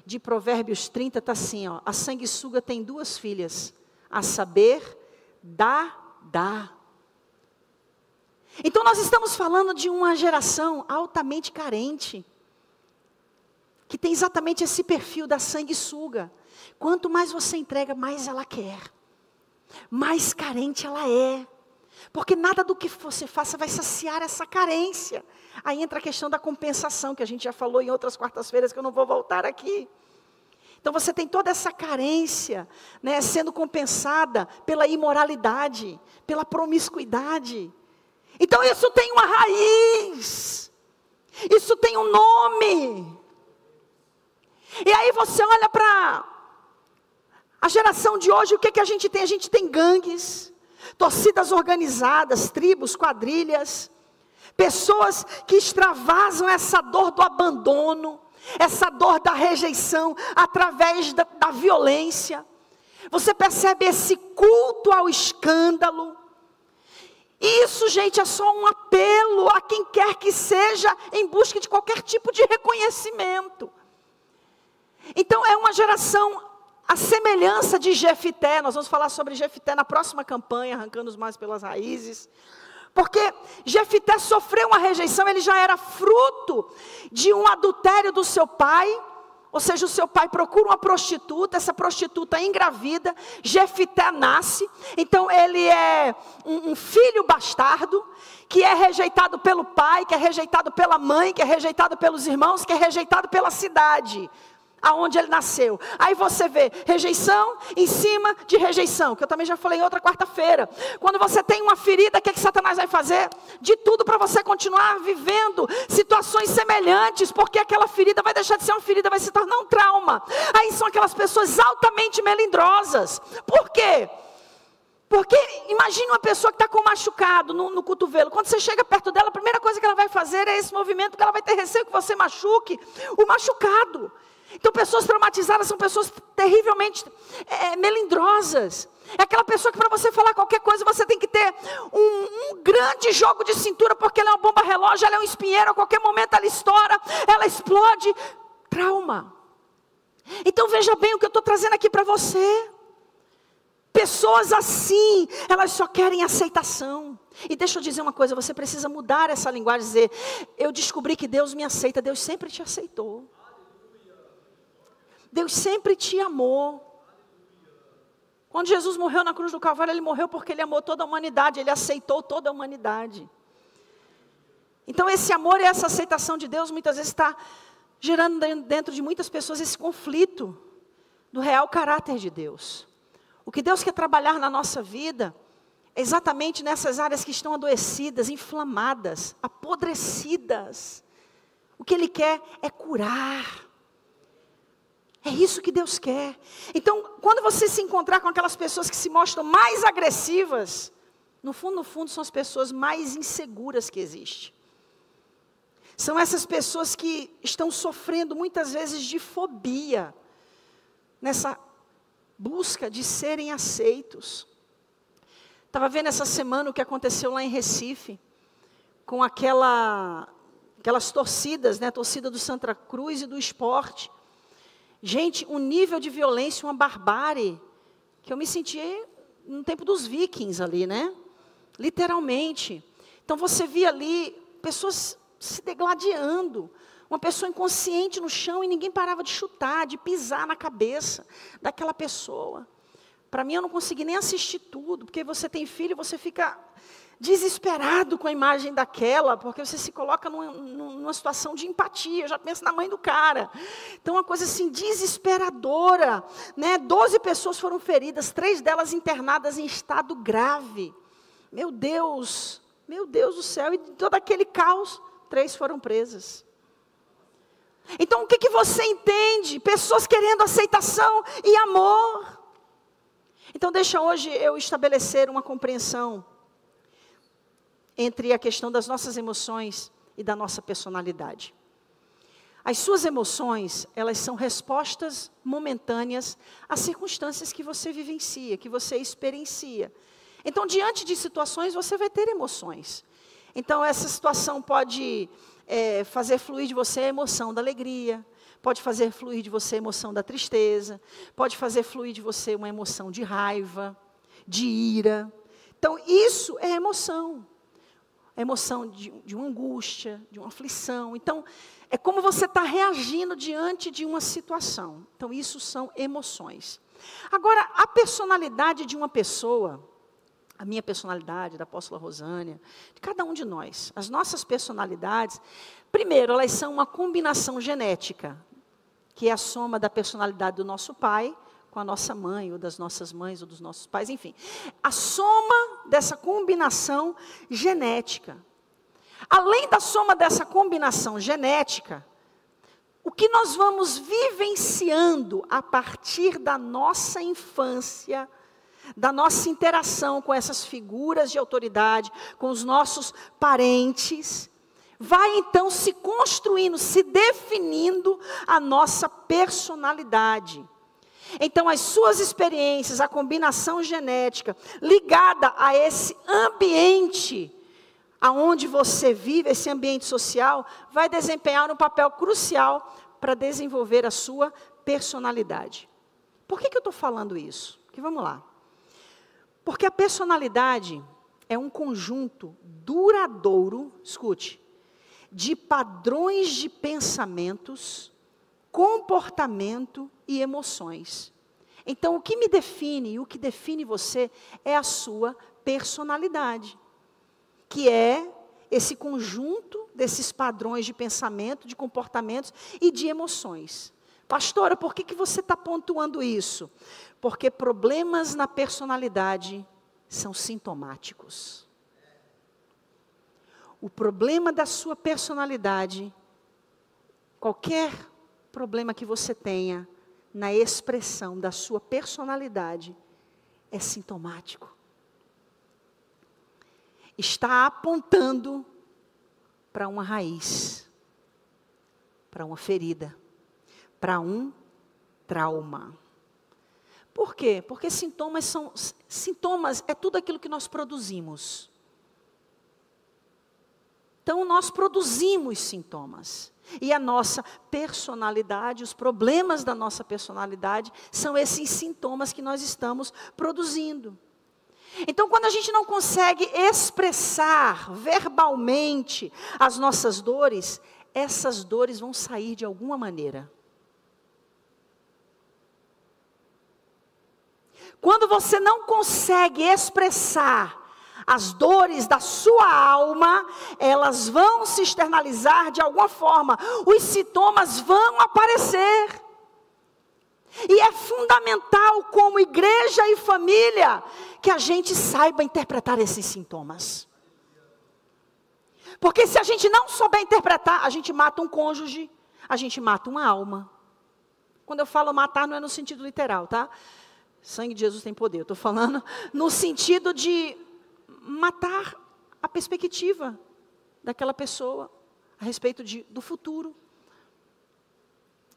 de Provérbios 30 está assim, a sanguessuga tem 2 filhas, a saber, dá. Então nós estamos falando de uma geração altamente carente, que tem exatamente esse perfil da sanguessuga. Quanto mais você entrega, mais ela quer. Mais carente ela é. Porque nada do que você faça vai saciar essa carência. Aí entra a questão da compensação, que a gente já falou em outras quartas-feiras, que eu não vou voltar aqui. Então você tem toda essa carência, né, sendo compensada pela imoralidade, pela promiscuidade. Então isso tem uma raiz. Isso tem um nome. E aí você olha para a geração de hoje, o que a gente tem? A gente tem gangues, torcidas organizadas, tribos, quadrilhas, pessoas que extravasam essa dor do abandono, essa dor da rejeição, através da violência. Você percebe esse culto ao escândalo. Isso, gente, é só um apelo a quem quer que seja, em busca de qualquer tipo de reconhecimento. Então é uma geração, a semelhança de Jefité. Nós vamos falar sobre Jefité na próxima campanha, arrancando os mais pelas raízes. Porque Jefité sofreu uma rejeição, ele já era fruto de um adultério do seu pai. Ou seja, o seu pai procura uma prostituta, essa prostituta engravida, Jefité nasce. Então ele é um filho bastardo, que é rejeitado pelo pai, que é rejeitado pela mãe, que é rejeitado pelos irmãos, que é rejeitado pela cidade aonde ele nasceu. Aí você vê rejeição em cima de rejeição, que eu também já falei em outra quarta-feira. Quando você tem uma ferida, o que Satanás vai fazer? De tudo para você continuar vivendo situações semelhantes, porque aquela ferida vai deixar de ser uma ferida, vai se tornar um trauma. Aí são aquelas pessoas altamente melindrosas. Por quê? Porque imagine uma pessoa que está com machucado no cotovelo. Quando você chega perto dela, a primeira coisa que ela vai fazer é esse movimento, porque ela vai ter receio que você machuque o machucado. Então pessoas traumatizadas são pessoas terrivelmente melindrosas. É aquela pessoa que para você falar qualquer coisa você tem que ter um grande jogo de cintura, porque ela é uma bomba relógio, ela é um espinheiro, a qualquer momento ela estoura, ela explode. Trauma. Então veja bem o que eu estou trazendo aqui para você. Pessoas assim, elas só querem aceitação. E deixa eu dizer uma coisa, você precisa mudar essa linguagem, dizer, eu descobri que Deus me aceita. Deus sempre te aceitou. Deus sempre te amou. Quando Jesus morreu na cruz do Calvário, Ele morreu porque Ele amou toda a humanidade, Ele aceitou toda a humanidade. Então esse amor e essa aceitação de Deus, muitas vezes está gerando dentro de muitas pessoas esse conflito do real caráter de Deus. O que Deus quer trabalhar na nossa vida é exatamente nessas áreas que estão adoecidas, inflamadas, apodrecidas. O que Ele quer é curar. É isso que Deus quer. Então, quando você se encontrar com aquelas pessoas que se mostram mais agressivas, no fundo, são as pessoas mais inseguras que existem. São essas pessoas que estão sofrendo muitas vezes de fobia, nessa busca de serem aceitos. Estava vendo essa semana o que aconteceu lá em Recife, com aquelas torcidas, né, a torcida do Santa Cruz e do Sport. Gente, um nível de violência, uma barbárie, que eu me senti no tempo dos vikings ali, né? Literalmente. Então você via ali pessoas se degladiando, uma pessoa inconsciente no chão e ninguém parava de chutar, de pisar na cabeça daquela pessoa. Para mim eu não consegui nem assistir tudo, porque você tem filho, você fica desesperado com a imagem daquela, porque você se coloca numa situação de empatia, já pensa na mãe do cara. Então, uma coisa assim, desesperadora, né? 12 pessoas foram feridas, 3 delas internadas em estado grave. Meu Deus do céu, e de todo aquele caos, 3 foram presas. Então, o que você entende? Pessoas querendo aceitação e amor. Então, deixa hoje eu estabelecer uma compreensão entre a questão das nossas emoções e da nossa personalidade. As suas emoções, elas são respostas momentâneas às circunstâncias que você vivencia, que você experiencia. Então, diante de situações, você vai ter emoções. Então, essa situação pode fazer fluir de você a emoção da alegria, pode fazer fluir de você a emoção da tristeza, pode fazer fluir de você uma emoção de raiva. de ira. Então, isso é emoção. É emoção de uma angústia, de uma aflição. Então, é como você está reagindo diante de uma situação. Então, isso são emoções. Agora, a personalidade de uma pessoa, a minha personalidade, da apóstola Rosânia, de cada um de nós, as nossas personalidades, primeiro, elas são uma combinação genética, que é a soma da personalidade do nosso pai com a nossa mãe, ou das nossas mães, ou dos nossos pais, enfim. A soma dessa combinação genética. Além da soma dessa combinação genética, o que nós vamos vivenciando a partir da nossa infância, da nossa interação com essas figuras de autoridade, com os nossos parentes, vai então se construindo, se definindo a nossa personalidade. Então, as suas experiências, a combinação genética, ligada a esse ambiente aonde você vive, esse ambiente social, vai desempenhar um papel crucial para desenvolver a sua personalidade. Por que eu estou falando isso? Porque vamos lá. Porque a personalidade é um conjunto duradouro, escute, de padrões de pensamentos, comportamento e emoções. Então, o que me define e o que define você é a sua personalidade, que é esse conjunto desses padrões de pensamento, de comportamentos e de emoções. Pastora, por que você está pontuando isso? Porque problemas na personalidade são sintomáticos. O problema da sua personalidade, qualquer problema que você tenha na expressão da sua personalidade, é sintomático. Está apontando para uma raiz, para uma ferida, para um trauma. Por quê? Porque sintomas é tudo aquilo que nós produzimos. Então, nós produzimos sintomas. E a nossa personalidade, os problemas da nossa personalidade, são esses sintomas que nós estamos produzindo. Então, quando a gente não consegue expressar verbalmente as nossas dores, essas dores vão sair de alguma maneira. Quando você não consegue expressar as dores da sua alma, elas vão se externalizar de alguma forma. Os sintomas vão aparecer. E é fundamental, como igreja e família, que a gente saiba interpretar esses sintomas. Porque se a gente não souber interpretar, a gente mata um cônjuge, a gente mata uma alma. Quando eu falo matar, não é no sentido literal, tá? Sangue de Jesus tem poder. Eu estou falando no sentido de matar a perspectiva daquela pessoa a respeito do futuro.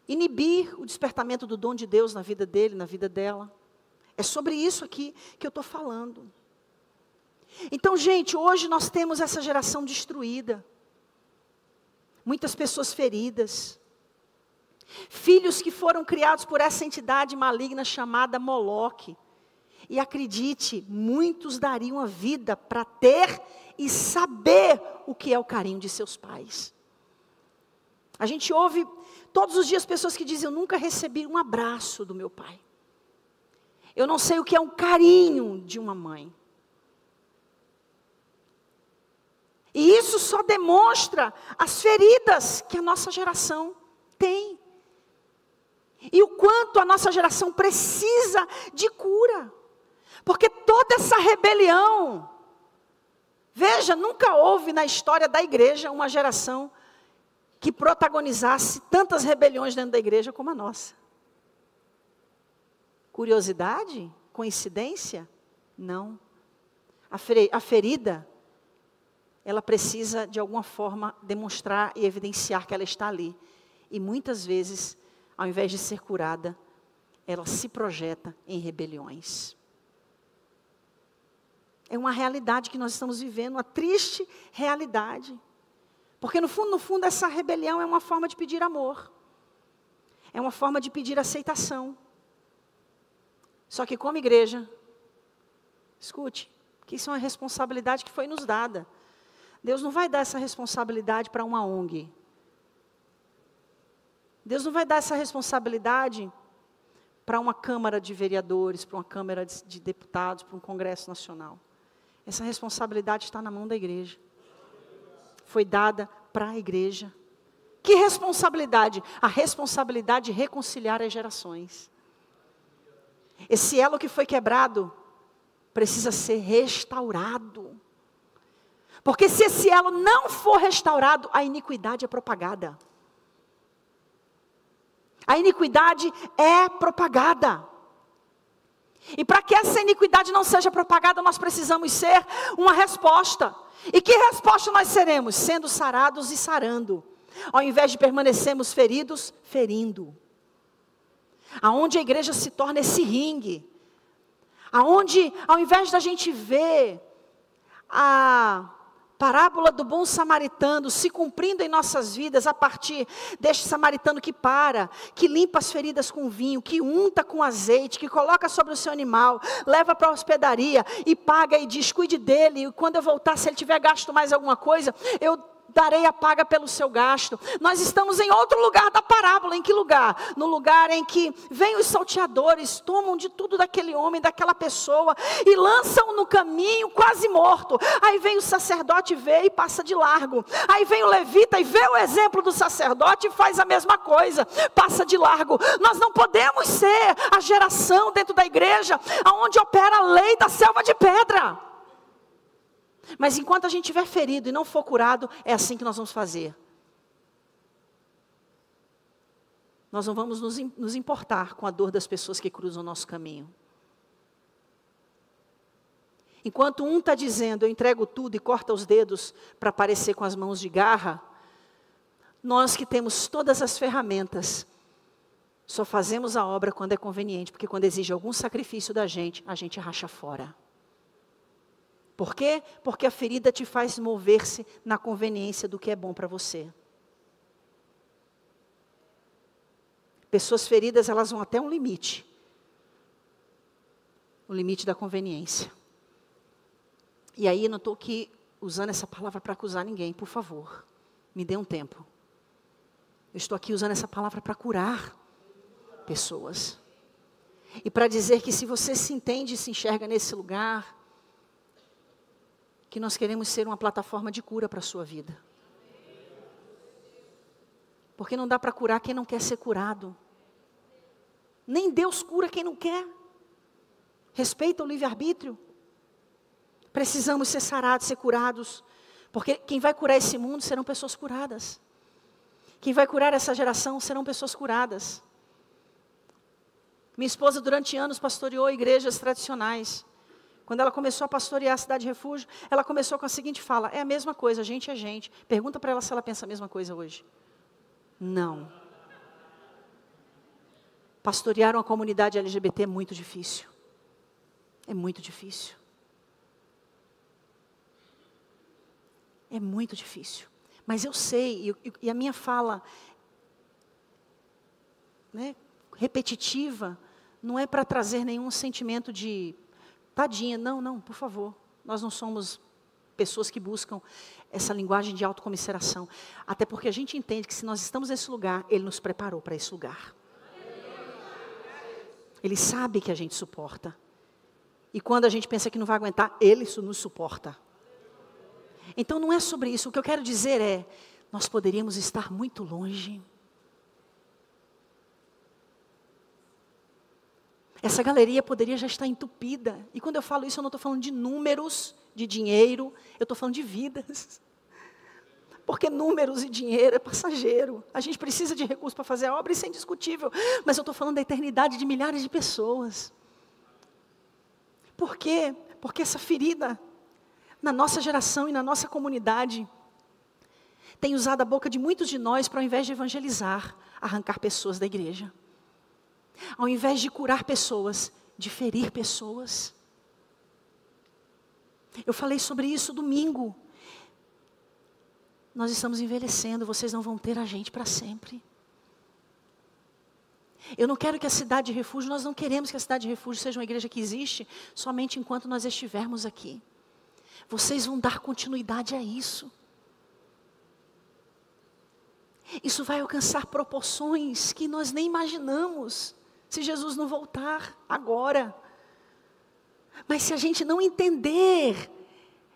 Inibir o despertamento do dom de Deus na vida dele, na vida dela. É sobre isso aqui que eu estou falando. Então, gente, hoje nós temos essa geração destruída. Muitas pessoas feridas. Filhos que foram criados por essa entidade maligna chamada Moloque. E acredite, muitos dariam a vida para ter e saber o que é o carinho de seus pais. A gente ouve todos os dias pessoas que dizem: eu nunca recebi um abraço do meu pai. Eu não sei o que é um carinho de uma mãe. E isso só demonstra as feridas que a nossa geração tem. E o quanto a nossa geração precisa de cura. Porque toda essa rebelião, veja, nunca houve na história da igreja uma geração que protagonizasse tantas rebeliões dentro da igreja como a nossa. Curiosidade? Coincidência? Não. A ferida, ela precisa de alguma forma demonstrar e evidenciar que ela está ali. E muitas vezes, ao invés de ser curada, ela se projeta em rebeliões. É uma realidade que nós estamos vivendo, uma triste realidade. Porque no fundo, essa rebelião é uma forma de pedir amor. É uma forma de pedir aceitação. Só que como igreja, Escute, que isso é uma responsabilidade que foi nos dada. Deus não vai dar essa responsabilidade para uma ONG. Deus não vai dar essa responsabilidade para uma Câmara de Vereadores, para uma Câmara de Deputados, para um Congresso Nacional. Essa responsabilidade está na mão da igreja. Foi dada para a igreja. Que responsabilidade? A responsabilidade de reconciliar as gerações. Esse elo que foi quebrado precisa ser restaurado. Porque se esse elo não for restaurado, a iniquidade é propagada. A iniquidade é propagada. E para que essa iniquidade não seja propagada, nós precisamos ser uma resposta. E que resposta nós seremos? Sendo sarados e sarando. Ao invés de permanecermos feridos, ferindo. Aonde a igreja se torna esse ringue. Aonde, ao invés da gente ver a parábola do bom samaritano se cumprindo em nossas vidas a partir deste samaritano que limpa as feridas com vinho, que unta com azeite, que coloca sobre o seu animal, leva para a hospedaria e paga e diz, cuide dele, e quando eu voltar, se ele tiver gasto mais alguma coisa, eu darei a paga pelo seu gasto. Nós estamos em outro lugar da parábola. Em que lugar? No lugar em que vêm os salteadores, tomam de tudo daquele homem, daquela pessoa, e lançam no caminho quase morto. Aí vem o sacerdote, vê e passa de largo. Aí vem o levita e vê o exemplo do sacerdote e faz a mesma coisa, passa de largo. Nós não podemos ser a geração dentro da igreja onde opera a lei da selva de pedra. Mas enquanto a gente estiver ferido e não for curado, é assim que nós vamos fazer. Nós não vamos nos importar com a dor das pessoas que cruzam o nosso caminho. Enquanto um está dizendo, eu entrego tudo e corta os dedos para aparecer com as mãos de garra, nós que temos todas as ferramentas, só fazemos a obra quando é conveniente, porque quando exige algum sacrifício da gente, a gente racha fora. Por quê? Porque a ferida te faz mover-se na conveniência do que é bom para você. Pessoas feridas, elas vão até um limite. O limite da conveniência. E aí, não estou aqui usando essa palavra para acusar ninguém, por favor. Me dê um tempo. Eu estou aqui usando essa palavra para curar pessoas. E para dizer que se você se entende e se enxerga nesse lugar, que nós queremos ser uma plataforma de cura para a sua vida. Porque não dá para curar quem não quer ser curado. Nem Deus cura quem não quer. Respeita o livre-arbítrio. Precisamos ser sarados, ser curados. Porque quem vai curar esse mundo serão pessoas curadas. Quem vai curar essa geração serão pessoas curadas. Minha esposa durante anos pastoreou igrejas tradicionais. Quando ela começou a pastorear a Cidade Refúgio, ela começou com a seguinte fala, é a mesma coisa, a gente é gente. Pergunta para ela se ela pensa a mesma coisa hoje. Não. Pastorear uma comunidade LGBT é muito difícil. É muito difícil. É muito difícil. Mas eu sei, e a minha fala, né, repetitiva, não é para trazer nenhum sentimento de tadinha, não, por favor. Nós não somos pessoas que buscam essa linguagem de autocomiseração. Até porque a gente entende que se nós estamos nesse lugar, Ele nos preparou para esse lugar. Ele sabe que a gente suporta. E quando a gente pensa que não vai aguentar, Ele nos suporta. Então não é sobre isso. O que eu quero dizer é, nós poderíamos estar muito longe. Essa galeria poderia já estar entupida. E quando eu falo isso, eu não estou falando de números, de dinheiro. Eu estou falando de vidas. Porque números e dinheiro é passageiro. A gente precisa de recursos para fazer a obra, isso é indiscutível. Mas eu estou falando da eternidade de milhares de pessoas. Por quê? Porque essa ferida, na nossa geração e na nossa comunidade, tem usado a boca de muitos de nós para, ao invés de evangelizar, arrancar pessoas da igreja. Ao invés de curar pessoas, de ferir pessoas. Eu falei sobre isso domingo. Nós estamos envelhecendo, vocês não vão ter a gente para sempre. Eu não quero que a cidade de refúgio, nós não queremos que a cidade de refúgio seja uma igreja que existe somente enquanto nós estivermos aqui. Vocês vão dar continuidade a isso. Isso vai alcançar proporções que nós nem imaginamos, se Jesus não voltar agora. Mas se a gente não entender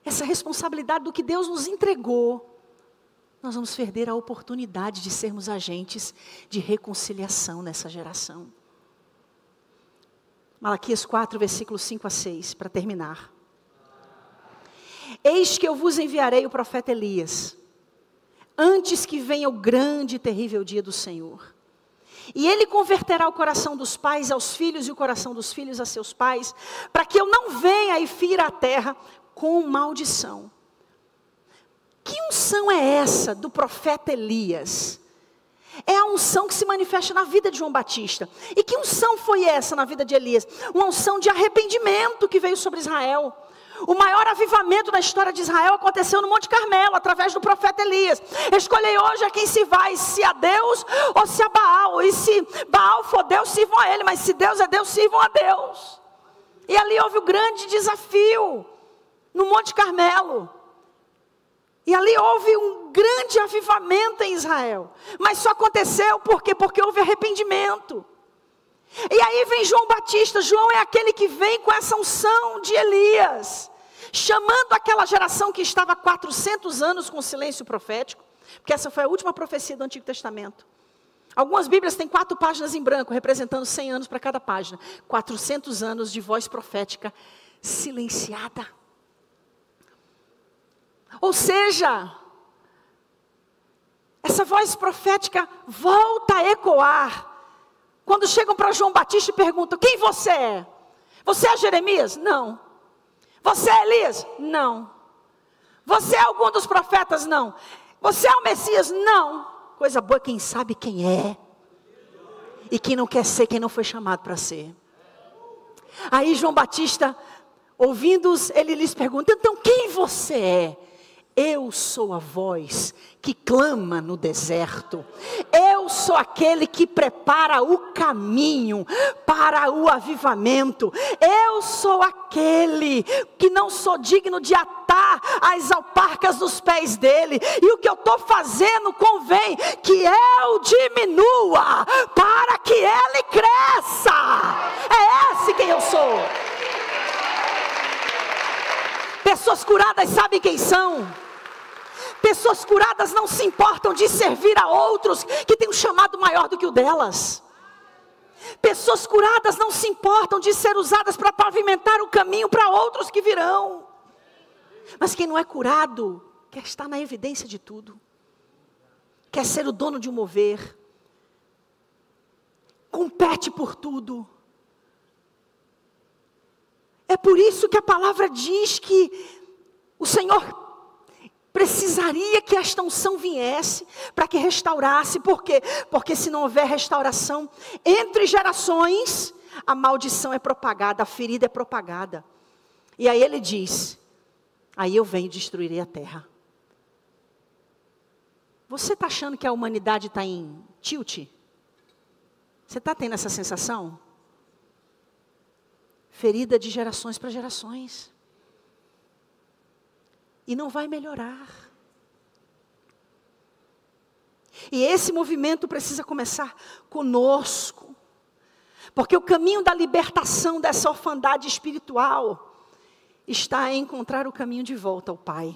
essa responsabilidade do que Deus nos entregou, nós vamos perder a oportunidade de sermos agentes de reconciliação nessa geração. Malaquias 4, versículos 5 a 6, para terminar. Eis que eu vos enviarei o profeta Elias, antes que venha o grande e terrível dia do Senhor. E ele converterá o coração dos pais aos filhos e o coração dos filhos a seus pais, para que eu não venha e fira a terra com maldição. Que unção é essa do profeta Elias? É a unção que se manifesta na vida de João Batista. E que unção foi essa na vida de Elias? Uma unção de arrependimento que veio sobre Israel. O maior avivamento da história de Israel aconteceu no Monte Carmelo, através do profeta Elias. Escolhei hoje a quem se vai, se a Deus ou se a Baal. E se Baal for Deus, sirvam a ele. Mas se Deus é Deus, sirvam a Deus. E ali houve o grande desafio, no Monte Carmelo. E ali houve um grande avivamento em Israel. Mas só aconteceu porque houve arrependimento. E aí vem João Batista. João é aquele que vem com essa unção de Elias, chamando aquela geração que estava há 400 anos com silêncio profético, porque essa foi a última profecia do Antigo Testamento. Algumas Bíblias têm 4 páginas em branco, representando 100 anos para cada página. 400 anos de voz profética silenciada. Ou seja, essa voz profética volta a ecoar. Quando chegam para João Batista e perguntam: quem você é? Você é Jeremias? Não. Você é Elias? Não. Você é algum dos profetas? Não. Você é o Messias? Não. Coisa boa, quem sabe quem é. E quem não quer ser, quem não foi chamado para ser. Aí João Batista, ouvindo-os, ele lhes pergunta: então quem você é? Eu sou a voz que clama no deserto. Eu sou aquele que prepara o caminho para o avivamento. Eu sou aquele que não sou digno de atar as alparcas dos pés dele. E o que eu estou fazendo convém que eu diminua para que ele cresça. É esse quem eu sou. Pessoas curadas sabem quem são. Pessoas curadas não se importam de servir a outros que têm um chamado maior do que o delas. Pessoas curadas não se importam de ser usadas para pavimentar o caminho para outros que virão. Mas quem não é curado quer estar na evidência de tudo. Quer ser o dono de um mover. Compete por tudo. É por isso que a palavra diz que o Senhor precisaria que esta unção viesse para que restaurasse. Por quê? Porque se não houver restauração entre gerações, a maldição é propagada, a ferida é propagada. E aí ele diz: aí eu venho e destruirei a terra. Você está achando que a humanidade está em tilt? Você está tendo essa sensação? Ferida de gerações para gerações. E não vai melhorar. E esse movimento precisa começar conosco. Porque o caminho da libertação dessa orfandade espiritual está em encontrar o caminho de volta ao Pai.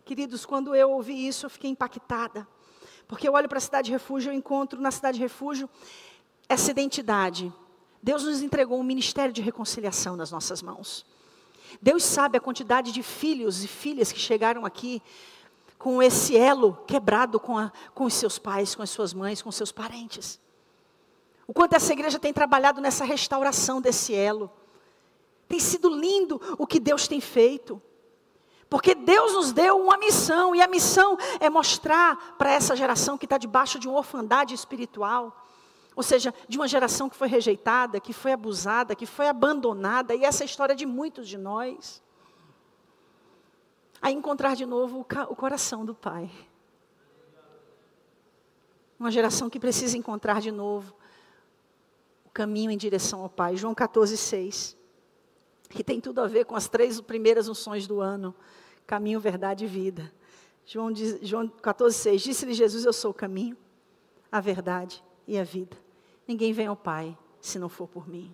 Queridos, quando eu ouvi isso, eu fiquei impactada. Porque eu olho para a cidade de refúgio, eu encontro na cidade de refúgio essa identidade. Deus nos entregou um ministério de reconciliação nas nossas mãos. Deus sabe a quantidade de filhos e filhas que chegaram aqui com esse elo quebrado com os seus pais, com as suas mães, com os seus parentes. O quanto essa igreja tem trabalhado nessa restauração desse elo. Tem sido lindo o que Deus tem feito. Porque Deus nos deu uma missão, e a missão é mostrar para essa geração que está debaixo de uma orfandade espiritual. Ou seja, de uma geração que foi rejeitada, que foi abusada, que foi abandonada. E essa é a história de muitos de nós. A encontrar de novo o coração do Pai. Uma geração que precisa encontrar de novo o caminho em direção ao Pai. João 14:6. Que tem tudo a ver com as 3 primeiras unções do ano. Caminho, verdade e vida. João 14:6. Disse-lhe Jesus, eu sou o caminho, a verdade e a vida. Ninguém vem ao Pai se não for por mim.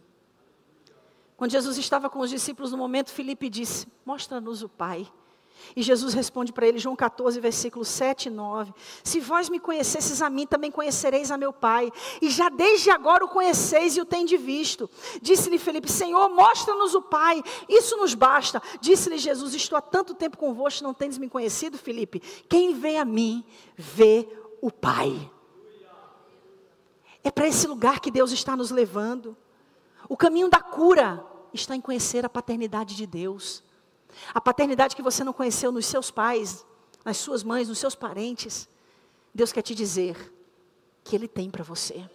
Quando Jesus estava com os discípulos no momento, Filipe disse, mostra-nos o Pai. E Jesus responde para ele, João 14, versículos 7 e 9. Se vós me conhecesses a mim, também conhecereis a meu Pai. E já desde agora o conheceis e o tendes visto. Disse-lhe Filipe, Senhor, mostra-nos o Pai. Isso nos basta. Disse-lhe Jesus, estou há tanto tempo convosco, não tendes me conhecido, Filipe? Quem vê a mim, vê o Pai. É para esse lugar que Deus está nos levando. O caminho da cura está em conhecer a paternidade de Deus. A paternidade que você não conheceu nos seus pais, nas suas mães, nos seus parentes. Deus quer te dizer que Ele tem para você.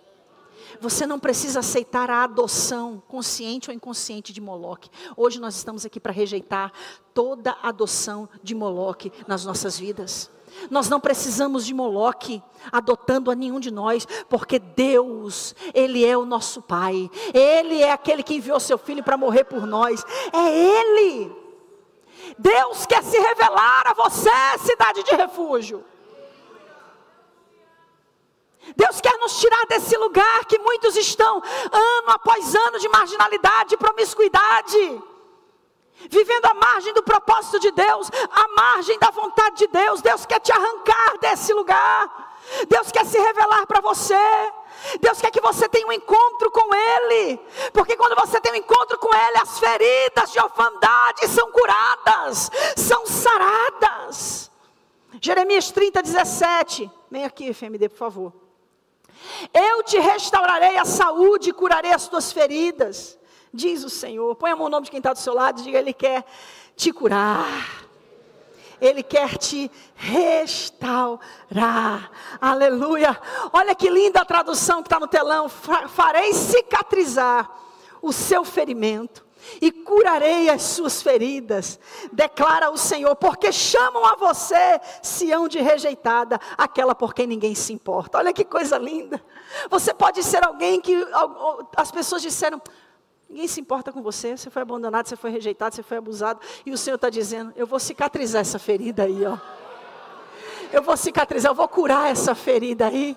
Você não precisa aceitar a adoção, consciente ou inconsciente, de Moloque. Hoje nós estamos aqui para rejeitar toda adoção de Moloque nas nossas vidas. Nós não precisamos de Moloque adotando a nenhum de nós, porque Deus, Ele é o nosso Pai. Ele é aquele que enviou seu Filho para morrer por nós. É Ele. Deus quer se revelar a você, cidade de refúgio. Deus quer nos tirar desse lugar que muitos estão, ano após ano, de marginalidade, de promiscuidade. Vivendo à margem do propósito de Deus, à margem da vontade de Deus. Deus quer te arrancar desse lugar. Deus quer se revelar para você. Deus quer que você tenha um encontro com Ele. Porque quando você tem um encontro com Ele, as feridas de orfandade são curadas, são saradas. Jeremias 30:17. Vem aqui, FMD, por favor. Eu te restaurarei a saúde e curarei as tuas feridas, diz o Senhor. Põe a mão no nome de quem está do seu lado e diga, Ele quer te curar. Ele quer te restaurar. Aleluia. Olha que linda a tradução que está no telão. Farei cicatrizar o seu ferimento e curarei as suas feridas, declara o Senhor, porque chamam a você Sião de rejeitada, aquela por quem ninguém se importa. Olha que coisa linda. Você pode ser alguém que as pessoas disseram, ninguém se importa com você, você foi abandonado, você foi rejeitado, você foi abusado. E o Senhor está dizendo, eu vou cicatrizar essa ferida aí, ó. Eu vou cicatrizar, eu vou curar essa ferida aí.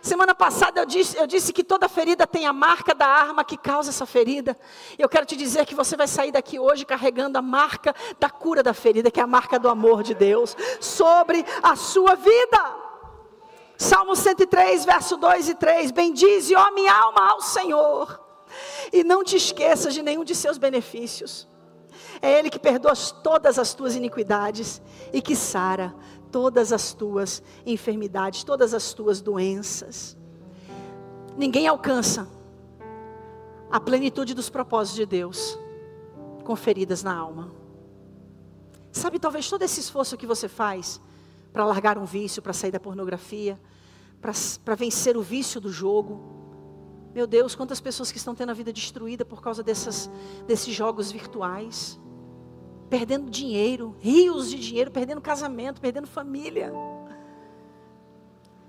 Semana passada eu disse que toda ferida tem a marca da arma que causa essa ferida. Eu quero te dizer que você vai sair daqui hoje carregando a marca da cura da ferida, que é a marca do amor de Deus, sobre a sua vida. Salmo 103, verso 2 e 3. Bendize, ó minha alma, ao Senhor. E não te esqueças de nenhum de seus benefícios. É Ele que perdoa todas as tuas iniquidades e que sara todas as tuas enfermidades, todas as tuas doenças. Ninguém alcança a plenitude dos propósitos de Deus com feridas na alma. Sabe, talvez todo esse esforço que você faz para largar um vício, para sair da pornografia, para vencer o vício do jogo. Meu Deus, quantas pessoas que estão tendo a vida destruída por causa desses jogos virtuais. Perdendo dinheiro, rios de dinheiro, perdendo casamento, perdendo família.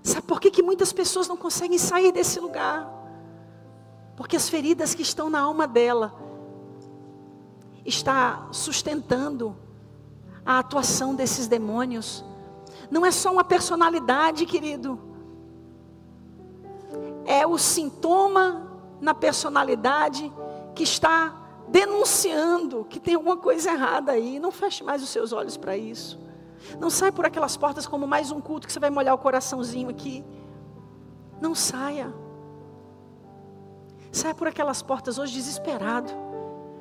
Sabe por que muitas pessoas não conseguem sair desse lugar? Porque as feridas que estão na alma dela está sustentando a atuação desses demônios. Não é só uma personalidade, querido. É o sintoma na personalidade que está denunciando que tem alguma coisa errada aí. Não feche mais os seus olhos para isso. Não sai por aquelas portas como mais um culto que você vai molhar o coraçãozinho aqui. Não saia. Saia por aquelas portas hoje desesperado,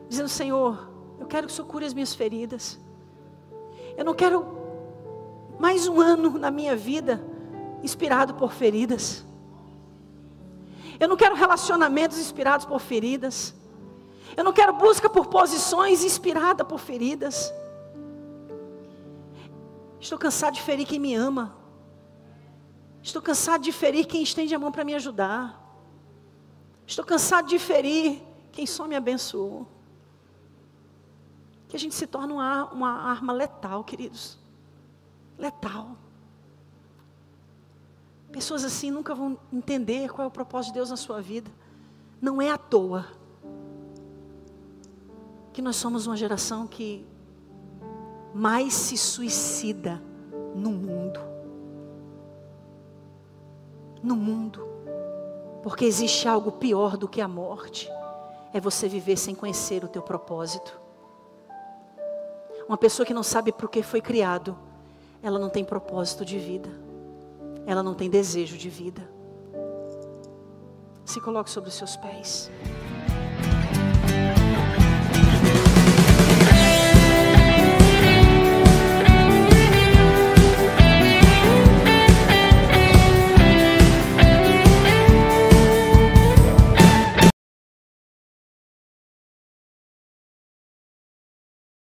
dizendo, Senhor, eu quero que o Senhor cure as minhas feridas. Eu não quero mais um ano na minha vida inspirado por feridas. Eu não quero relacionamentos inspirados por feridas. Eu não quero busca por posições inspirada por feridas. Estou cansado de ferir quem me ama. Estou cansado de ferir quem estende a mão para me ajudar. Estou cansado de ferir quem só me abençoou. Que a gente se torne uma arma letal, queridos. Letal. Pessoas assim nunca vão entender qual é o propósito de Deus na sua vida. Não é à toa que nós somos uma geração que mais se suicida no mundo. No mundo. Porque existe algo pior do que a morte. É você viver sem conhecer o teu propósito. Uma pessoa que não sabe por que foi criado, ela não tem propósito de vida. Ela não tem desejo de vida. Se coloque sobre os seus pés.